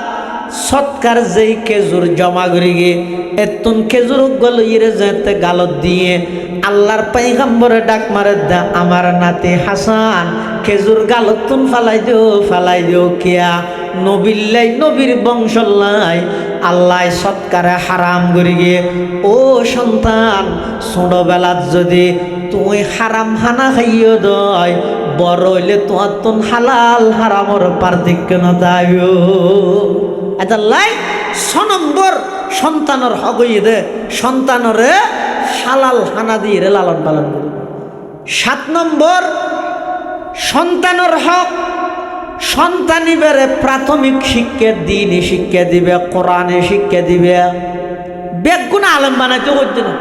সৎকার যেই খেজুর জমা করে গিয়ে এতন খেজুর গল ইরে যেতে গালত দিয়ে আল্লাহর পয়গম্বরে ডাক মারে দা আমার নাতি হাসান খেজুর গালত তুন ফালাই দিও কিয়া নবিল্লাই নবীর বংশল্লাই আল্লাহ সৎকারে হারাম করে গিয়ে ও সন্তান ছোটবেলাত যদি তুই হারাম হানা খাইও দয় বড় হইলে তোমার তুন হালাল হারামর পার্থক্য নতাইও এটা লাই 6 নম্বর সন্তানের হক হইয়ে দে সন্তানরে হালাল হানা দিয়ে লালন পালন করবে 7 নম্বর সন্তানের হক সন্তানিবেরে প্রাথমিক শিক্ষা দ্বীনি শিক্ষা দিবে কোরআনে শিক্ষা দিবে বেগুন আলেম বানাইতে করছে না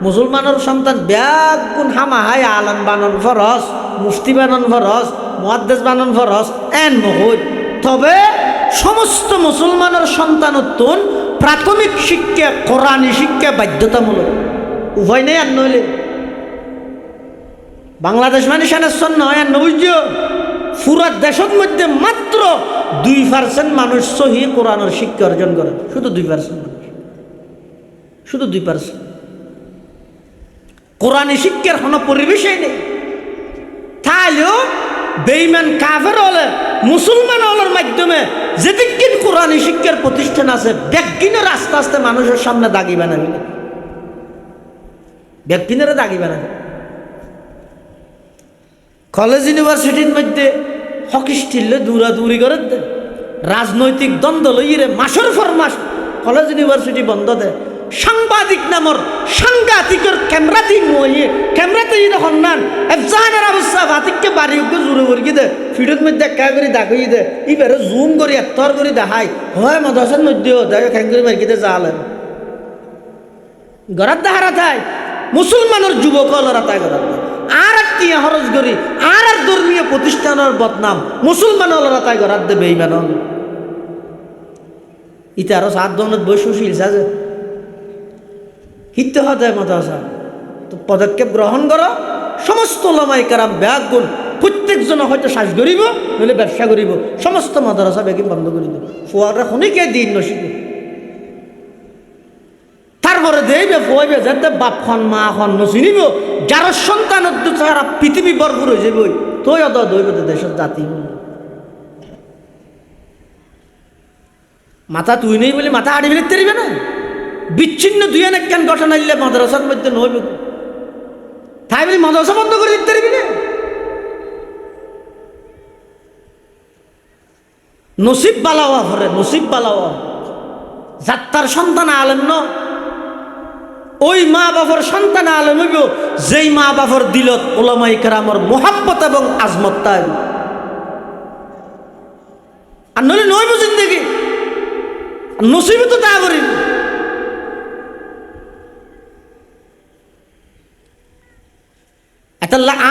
মুসলমানের সন্তান বেগুন হামাহাই আলেম বানান ফরজ মুফতি বানান ফরজ মুহাদ্দিস বানান ফরজ এন নহই তবে সমস্ত মুসলমানের সন্তানত্বন প্রাথমিক শিক্ষা কোরআনি শিক্ষা বাধ্যতামূলক উভয় নেই আর নইলে বাংলাদেশ মানে সেনার সন্ন হয় আর নবুঝ পুরা দেশের মধ্যে মাত্র 2% মানুষ সহি কোরআনের শিক্ষা অর্জন করে, শুধু 2% মানুষ, শুধু 2%। কোরআনী শিক্ষার কোনো পরিবেশই নেই। তাহলেও বেঈমান কাফের হলে মুসলমান হলের মাধ্যমে যেদিকে কোরআনী শিক্ষার প্রতিষ্ঠান আছে, ব্যক্তিনের আস্তে আস্তে মানুষের সামনে দাগি বানাবি, ব্যক্তিনেরা দাগি বানাবে। কলেজ ইউনিভার্সিটির মধ্যে হকিস্টিলে দৌড়াদৌড়ি করে দেয়, রাজনৈতিক দ্বন্দ্ব লইরে মাসের পর মাস কলেজ ইউনিভার্সিটি বন্ধ দেয়। সাংবাদিক নামর সাংঘাতিকের ক্যামেরাতে মহিয়ে ক্যামেরাতে হন্নান এফজাহানের অবস্থা ভাতিককে বাড়ি জুড়ে ভরকি দে, ফিডের মধ্যে একা করে দাগাই দে, ইবারে জুম করি এত্তর করে দেখাই হয় মাদ্রাসার মধ্যেও দেখে খ্যাং করে মার্কিতে জালেন গড়াত দেখারা থাই মুসলমানের যুবক হলরা তাই গড়াত আর টিয়া খরচ করি আর ধর্মীয় প্রতিষ্ঠানের বদনাম মুসলমান হলরা তাই গড়াত দেবে বেঈমান হল। ইতে আরো 7 ধরনের বৈশিষ্ট্য সাজে হিতে হতে মাদ্রাসা তো পদক্ষেপ গ্রহণ করো। সমস্ত ওলামায়ে কেরাম ব্যাগুন প্রত্যেকজন হয়তো শ্বাস করিব নইলে ব্যবসা করিব, সমস্ত মাদ্রাসা ব্যাগি বন্ধ করে দেব, ফোয়ারা খনিকে দিন নসিব। তারপরে দেবে ফুয়াইবে যাতে বাপখন মা খন নচিনিব, যার সন্তান সারা পৃথিবী ভরপুর হয়ে যাবে, তৈ অত দৈব দেশের জাতি মাথা তুই নেই বলে মাথা আড়ি ফেলতে পারিবে না। বিচ্ছিন্ন দুই এক কেন ঘটনা দিলে মাদ্রাসার মধ্যে নইব, তাই বলে মাদ্রাসা বন্ধ করে দিতে পারবি না। নসিব বালাওয়া ঘরে নসিব বালাওয়া যাত্রার সন্তান আলেম ন, ওই মা বাবার সন্তান আলেম হইব যেই মা বাবার দিলত ওলামায়ে কেরামের মোহাব্বত এবং আজমত তাই, আর নইলে নইব জিন্দেগি নসিব তো তা করিব।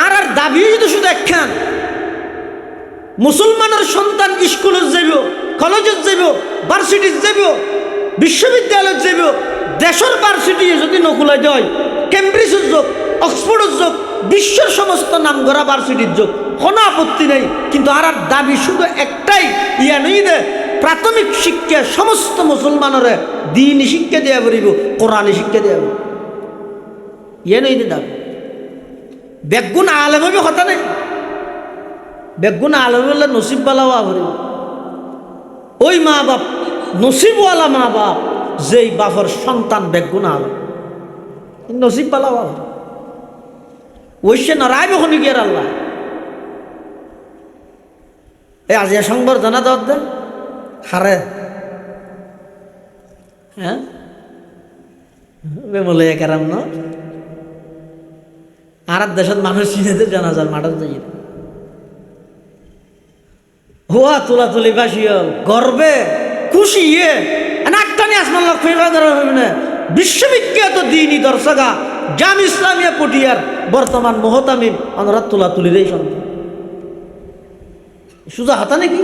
আর আর দাবি যদি শুধু একখান মুসলমানের সন্তান স্কুলে যাব, কলেজে যাব, ভার্সিটি যাব, বিশ্ববিদ্যালয়ে যাব, দেশের ভার্সিটি যদি নকুলাই যায়, কেমব্রিজের যোগ, অক্সফোর্ডের যোগ, বিশ্বের সমস্ত নামগড়া ভার্সিটির যোগ, কোনো আপত্তি নেই। কিন্তু আর আর দাবি শুধু একটাই, ইয়া নই দে প্রাথমিক শিক্ষা সমস্ত মুসলমানের দিনই শিক্ষা দেওয়া পারিব, কোরআনী শিক্ষা দেওয়া পারিব, ইয়ে নই দে দাবি। বেগুন আলেম হবে কথা নেই, বেগুন আলেম হলে নসিব বালাওয়া করিব। ওই মা বাপ নসিবওয়ালা মা বাপ যেই বাপর সন্তান বেগুন আলেম নসিব বালাওয়া ওইসে নারাইব খনি গিয়ার আল্লাহ। এই আজিয়া সংবর্ধনা দেওয়ার দেন হারে হ্যাঁ বলে কেরাম ন আর দেশের মানুষ চিনেতে জানাজার মাঠে যাই হোয়া তোলা তুলি বাসিও গর্বে খুশি ইয়ে নাকটানি আসমান লক্ষ্মী না বিশ্ববিখ্যাত দিনই দর্শকা জাম ইসলামিয়া পটিয়ার বর্তমান মোহতামিম অনুরাত তোলা তুলির এই সন্তান সুজা হাতা নাকি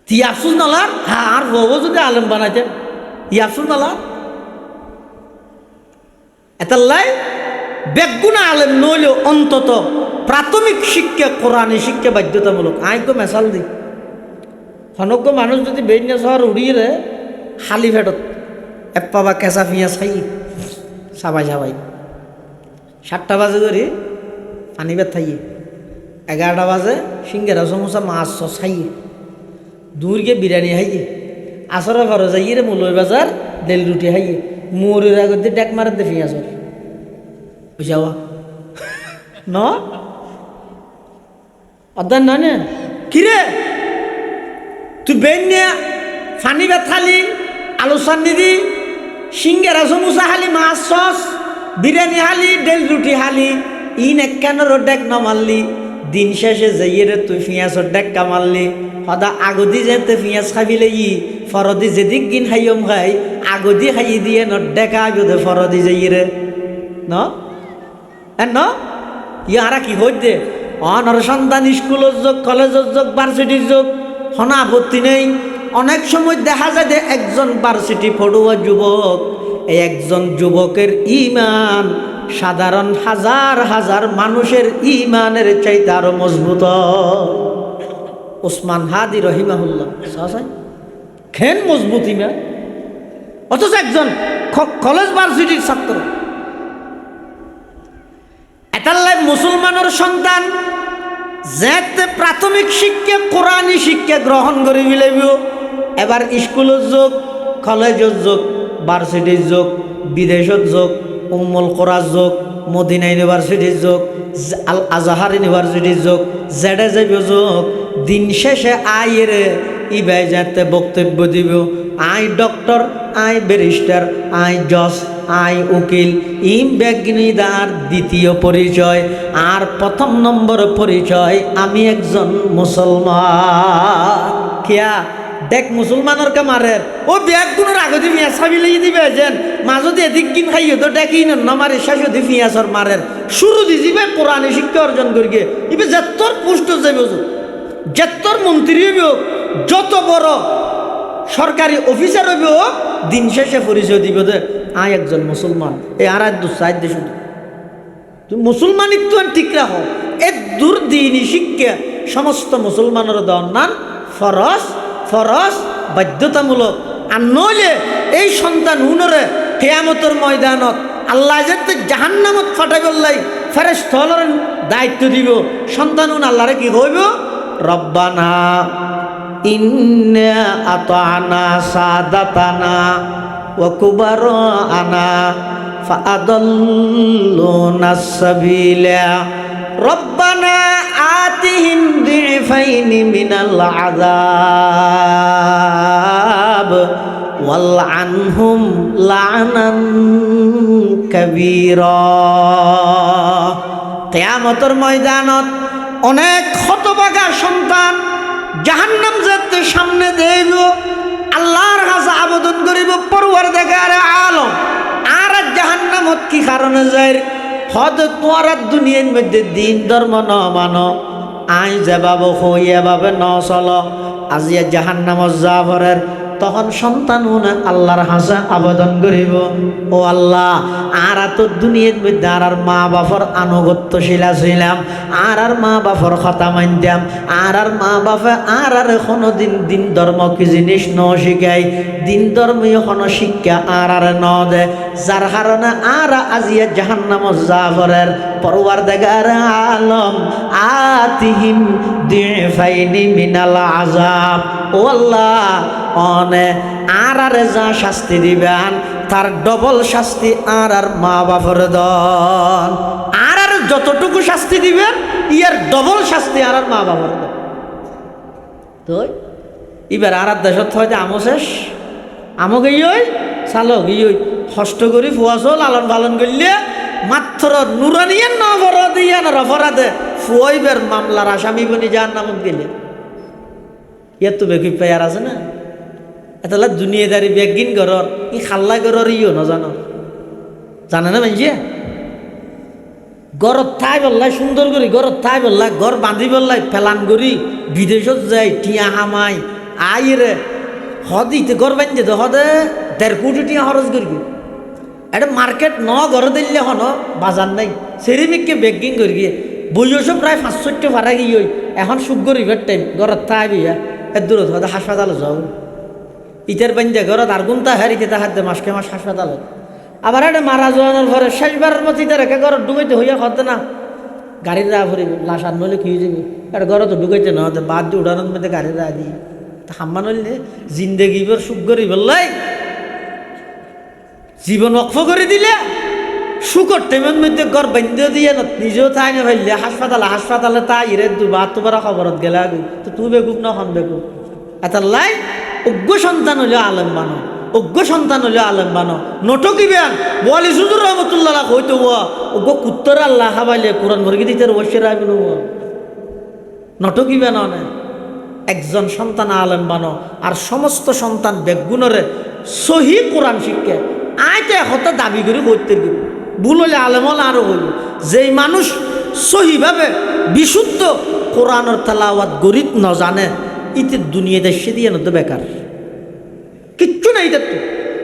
তিয়াফসুজ নালার হ্যাঁ আর বউ যদি আলেম বানাইতে ইয়াফসুজ নালার এতাল্লাই বেগুনা আলেম নইলেও অন্তত প্রাথমিক শিক্ষা কোরআনী শিক্ষা বাধ্যতামূলক। আইকো মেশাল দি হনজ্ঞ মানুষ যদি বেইনা শহর উড়িয়ে খালি ফেটত এক পাবা কেঁচা পিঁয়াজ খাই সাবাই সাবাই 7টা বাজে ধরি পানি বেত খাইয়ে 11টা বাজে সিঙ্গেরা সমোসা মাছ সস খাইয়ে দূরকে বিরিয়ানি খাইয়ে আসরের ঘরে যাইয়ে রে মুলই বাজার দেল রুটি খাইয়ে মুড়ির আগতে ডেক মারে দে পিঁয়াজর বুঝাওয়া ন অধ্যায় নয় না কিরে তুই বেন্যা ফানি বেত খালি আলু চান্নি দি সিঙ্গেরা সমোসা খালি মাছ সস বিরিয়ানি খালি ডেল রুটি খালি ইন একখানোর ডেক নমারলি দিন শেষে যাইয়ে রে তুই পিঁয়াজর ডেক কামারলি সদা আগদি যেতে পিঁয়াজ খাবিলে ই ফরদি যেদিক গিন খাইম খাই আগদি খাই দিয়ে ন ডেকা আগদে ফরদি যাইয়ে রে ন ন ই আর কি হই দে অনর সন্তান স্কুলের যোগ কলেজের যোগ ভার্সিটির যোগ হনা আপত্তি নেই। অনেক সময় দেখা যায় যে একজন ভার্সিটি পড়ুয়া যুবক একজন যুবকের ঈমান সাধারণ হাজার হাজার মানুষের ঈমানের চাইতে আরো মজবুত। ওসমান হাদি রহিমাহুল্লাহ খেন মজবুত ঈমান, অথচ একজন কলেজ ভার্সিটির ছাত্র। এটাল্লাই মুসলমানের সন্তান যেতে প্রাথমিক শিক্ষা কোরআনী শিক্ষা গ্রহণ করে ফেলিব, এবার স্কুলের যোগ, কলেজের যোগ, ভার্সিটির যোগ, বিদেশের যোগ, উম্মুল কোরআর যোগ, মদিনা ইউনিভার্সিটির যোগ, আল আজহার ইউনিভার্সিটির যোগ, জেডে যাইব যোগ। দিন শেষে আয়ের ইবাই যাতে বক্তব্য দিব, I doctor, I barrister, I জজ, আই উকিল। ইম বিজ্ঞানীদার দ্বিতীয় পরিচয়, আর প্রথম নম্বর পরিচয় আমি একজন মুসলমান। কিয়া দেখ মুসলমানের কে মারে ও ব্যাগগুলোর আগে দিয়ে পিঁয়াজ খাবি লেগে দিবে যেন মাজতে এদিক কিন খাইও তো ডেকি নমারে শেষে দিয়ে পিঁয়াজর মারের শুরু দি দিবে কোরআনে শিক্ষা অর্জন করি গিয়ে ইবে যেতর পোস্ট যাইব, যেতর মন্ত্রী হইব, যত বড় সরকারি অফিসার হইব, দিন শেষে পরিচয় দিব যে আই একজন মুসলমান। এই আর দুঃসাহিত দে শুধু তুমি মুসলমানিত্ব ঠিক রাখো। এ দুর্দিনী শিক্ষা সমস্ত মুসলমানের দেওয়ার নাম ফরজ, ফরজ বাধ্যতামূলক। আর নইলে এই সন্তান হুনরে কিয়ামতের ময়দানত আল্লাহ যাতে জাহান্নামত ফাটাই বললাই ফেরেশতার দায়িত্ব দিব। সন্তান হুন আল্লাহরে কি হইব, রব্বানা ইন্না আতানা সাদাতানা ওয়া কুবারানা ফাআদাল্লুনা সাবিলা রব্বানা আতিহিম দিফাইনি মিনাল আযাব ওয়াল আনহুম লানান কাবীরা। কিয়ামতের ময়দানত অনেক হতভাগা সন্তান জাহান্নাম যাতে সামনে দেব, আল্লাহর কাছে আবেদন করিব পরওয়ারদিগার আলম আর জাহান্নামত কি কারণে যায় হদ তোমার দুনিয়ার মধ্যে দিন ধর্ম ন মানো, আই যেভাবে হইয়া ভাবে ন চল, আজিয়া জাহান্নামত যাবরের। তখন সন্তান আল্লাহর হাসা আবেদন করিব, ও আল্লাহ আর তো দুনিয়ার মধ্যে আর মা বাপর আনুগত্যশীলা ছিলাম, আর মা বাপর কথা মানতাম, আর মা বাপে আর কোনোদিন দিন ধর্ম কি জিনিস ন শিখাই, দিন ধর্মীয় কোনো শিক্ষা আর ন দে, যার কারণে আর আজিয়া জাহান্নামত যাবরের। পরওয়ারদিগার আলম আতিহিম দিফাইনি মিনাল আযাব, ও আল্লাহ অনে আর যা শাস্তি দিবেন তার ডবল শাস্তি আর মা বাপর দন, আর যতটুকু শাস্তি দিবেন ইয়ার ডবল শাস্তি আর মা বাপর দন। তো এবার আর দেশত হয়তো আমো শেষ, আমো গিয়ে চালো গিয়ে কষ্ট করি ফুয়াছো লালন পালন করলে মাত্র নুরানিয়ান না অপরাধ ইয়ান অপরাধে ফুয়াইবের মামলার আসামি বনি জাহান্নামত গেলে ইয়ার তো বেকুই পেয়ার আছে না। এতলা দুনিয়াদারি বেগিন ঘরর ই খাল্লা ঘরর ইও ন জানো, জানে না মানছে ঘরত ঠাই বললাই সুন্দর করি, ঘরত ঠাই বললাই ঘর বাঁধি বললাই ফেলান করি বিদেশত যাই টিয়া হামাই আইরে হদিতে ঘর বাঁধতে তো হদে 1.5 কোটি টিয়া খরচ করি। এটা মার্কেট ন ঘর দিলে হন বাজার নাই, সেরিমিককে বেগিং করি গিয়ে বইসব প্রায় 500 ভাড়া গিয়ে এখন সুখ গরিবের টাইম ঘরত ঠাই বিয়া এর দূরত হয়তো হাসপাতালে যাও ইটার বান্ধে ঘরত আর গুনতা হারিতে তাহাতে মাসকে মাস হাসপাতালত। আবার এটা মারা যাওয়ানোর ঘরে শেষবারের মতো ইটার একে ঘরত ঢুকাইতে হইয়া হতে না, গাড়ির রাহ ভরিব লাশ আর নইলে খেয়ে যাবি, এটা ঘরত ঢুকাইতে না হতে বাদ দিয়ে উড়ানোর মধ্যে গাড়ির রাহ দিই হাম্মা নইলে জিন্দেগিবার সুখ গরিব লাই জীবন অক্ষ করে দিলে সুখর টাইমের মধ্যে ঘর বান্ধে দিয়ে নিজেও তাই না ভাইলে হাসপাতালে তাই রে দুবার তোবার খবরত গেলে তো তুই বেকুব না হন বেকুব। এত লাই অজ্ঞ সন্তান হইলে আলেম বানো, অজ্ঞ সন্তান হইলে আলেম বানো। নটকিবেন বলি সুজুর রহমতুল্লাহ হইতো অজ্ঞ কুত্তর আল্লাহ হাবাইলে কোরআন ভর্গি দিতে অবশ্যই রাখবেন নটকিবেন অনেক একজন সন্তান আলেম বানো। আর সমস্ত সন্তান বেগুনরে সহি কোরআন শিক্ষা আইতে হতে দাবি করে করতে গেল ভুল হইলে আলেম হলে আরো হইল। যেই মানুষ সহিভাবে বিশুদ্ধ কোরআনের তেলাওয়াত গরিব ন জানে ইতে দুনিয়া দেশে দিয়ে নতো বেকার কিচ্ছু নাই, তো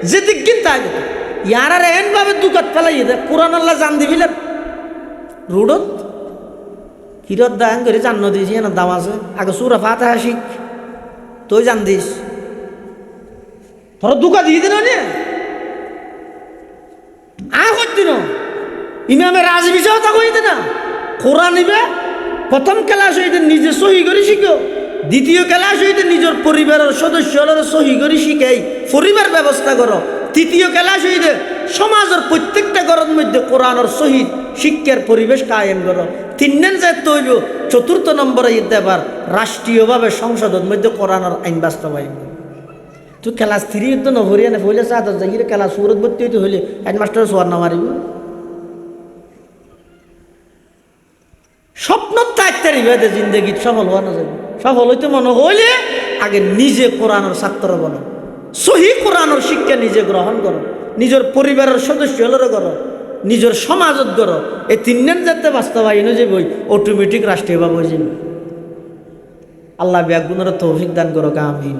যেদিক কিন্তু ইয়ার আর এন ভাবে দুকাত ফেলাই কোরআন আল্লাহ জান দিবিলেন রুডত কিরত দান করে জান্ন দিয়েছি না দাম আছে আগে সুরা ফাতিহা শিখ তুই জান দিস তোর দুকা দিয়ে দিন দিন ইমামে রাজবি তা কই না কোরআন নিবে প্রথম ক্লাস হইতে নিজে সহি করে শিখো দ্বিতীয় ক্লাস হইতে নিজের পরিবারের সদস্যরা সহি করে শিখাই পরিবার ব্যবস্থা করো তৃতীয় ক্লাস হইতে সমাজের প্রত্যেকটা ঘরের মধ্যে কোরআনের সহি শিক্ষার পরিবেশ কায়েম করো তিন দিন যে তৈব চতুর্থ নম্বরে এবার রাষ্ট্রীয়ভাবে সংসদের মধ্যে কোরআনের আইন বাস্তবায়ন তুই ক্লাস 3 তো নহরিয়া না হইলে চাঁদ যাই ক্লাস 4 ভর্তি হইতে হইলে হেডমাস্টার সোয়ার না মারিব স্বপ্ন তাইতারি ভেদে জিন্দগি সফল হওয়া না যাবে সফল হইতে মনে হইলে আগে নিজে কোরআনের ছাত্র বনো সহি কোরআনের শিক্ষা নিজে গ্রহণ করো নিজের পরিবারের সদস্য হলেরও করো নিজের সমাজত করো এই 3 দিন যাতে বাস্তবায়ন হয়ে যাবে অটোমেটিক রাষ্ট্রীয়ভাবে হয়ে যাবে আল্লাহ ব্যাগুনের তৌফিক দান করো আমিন।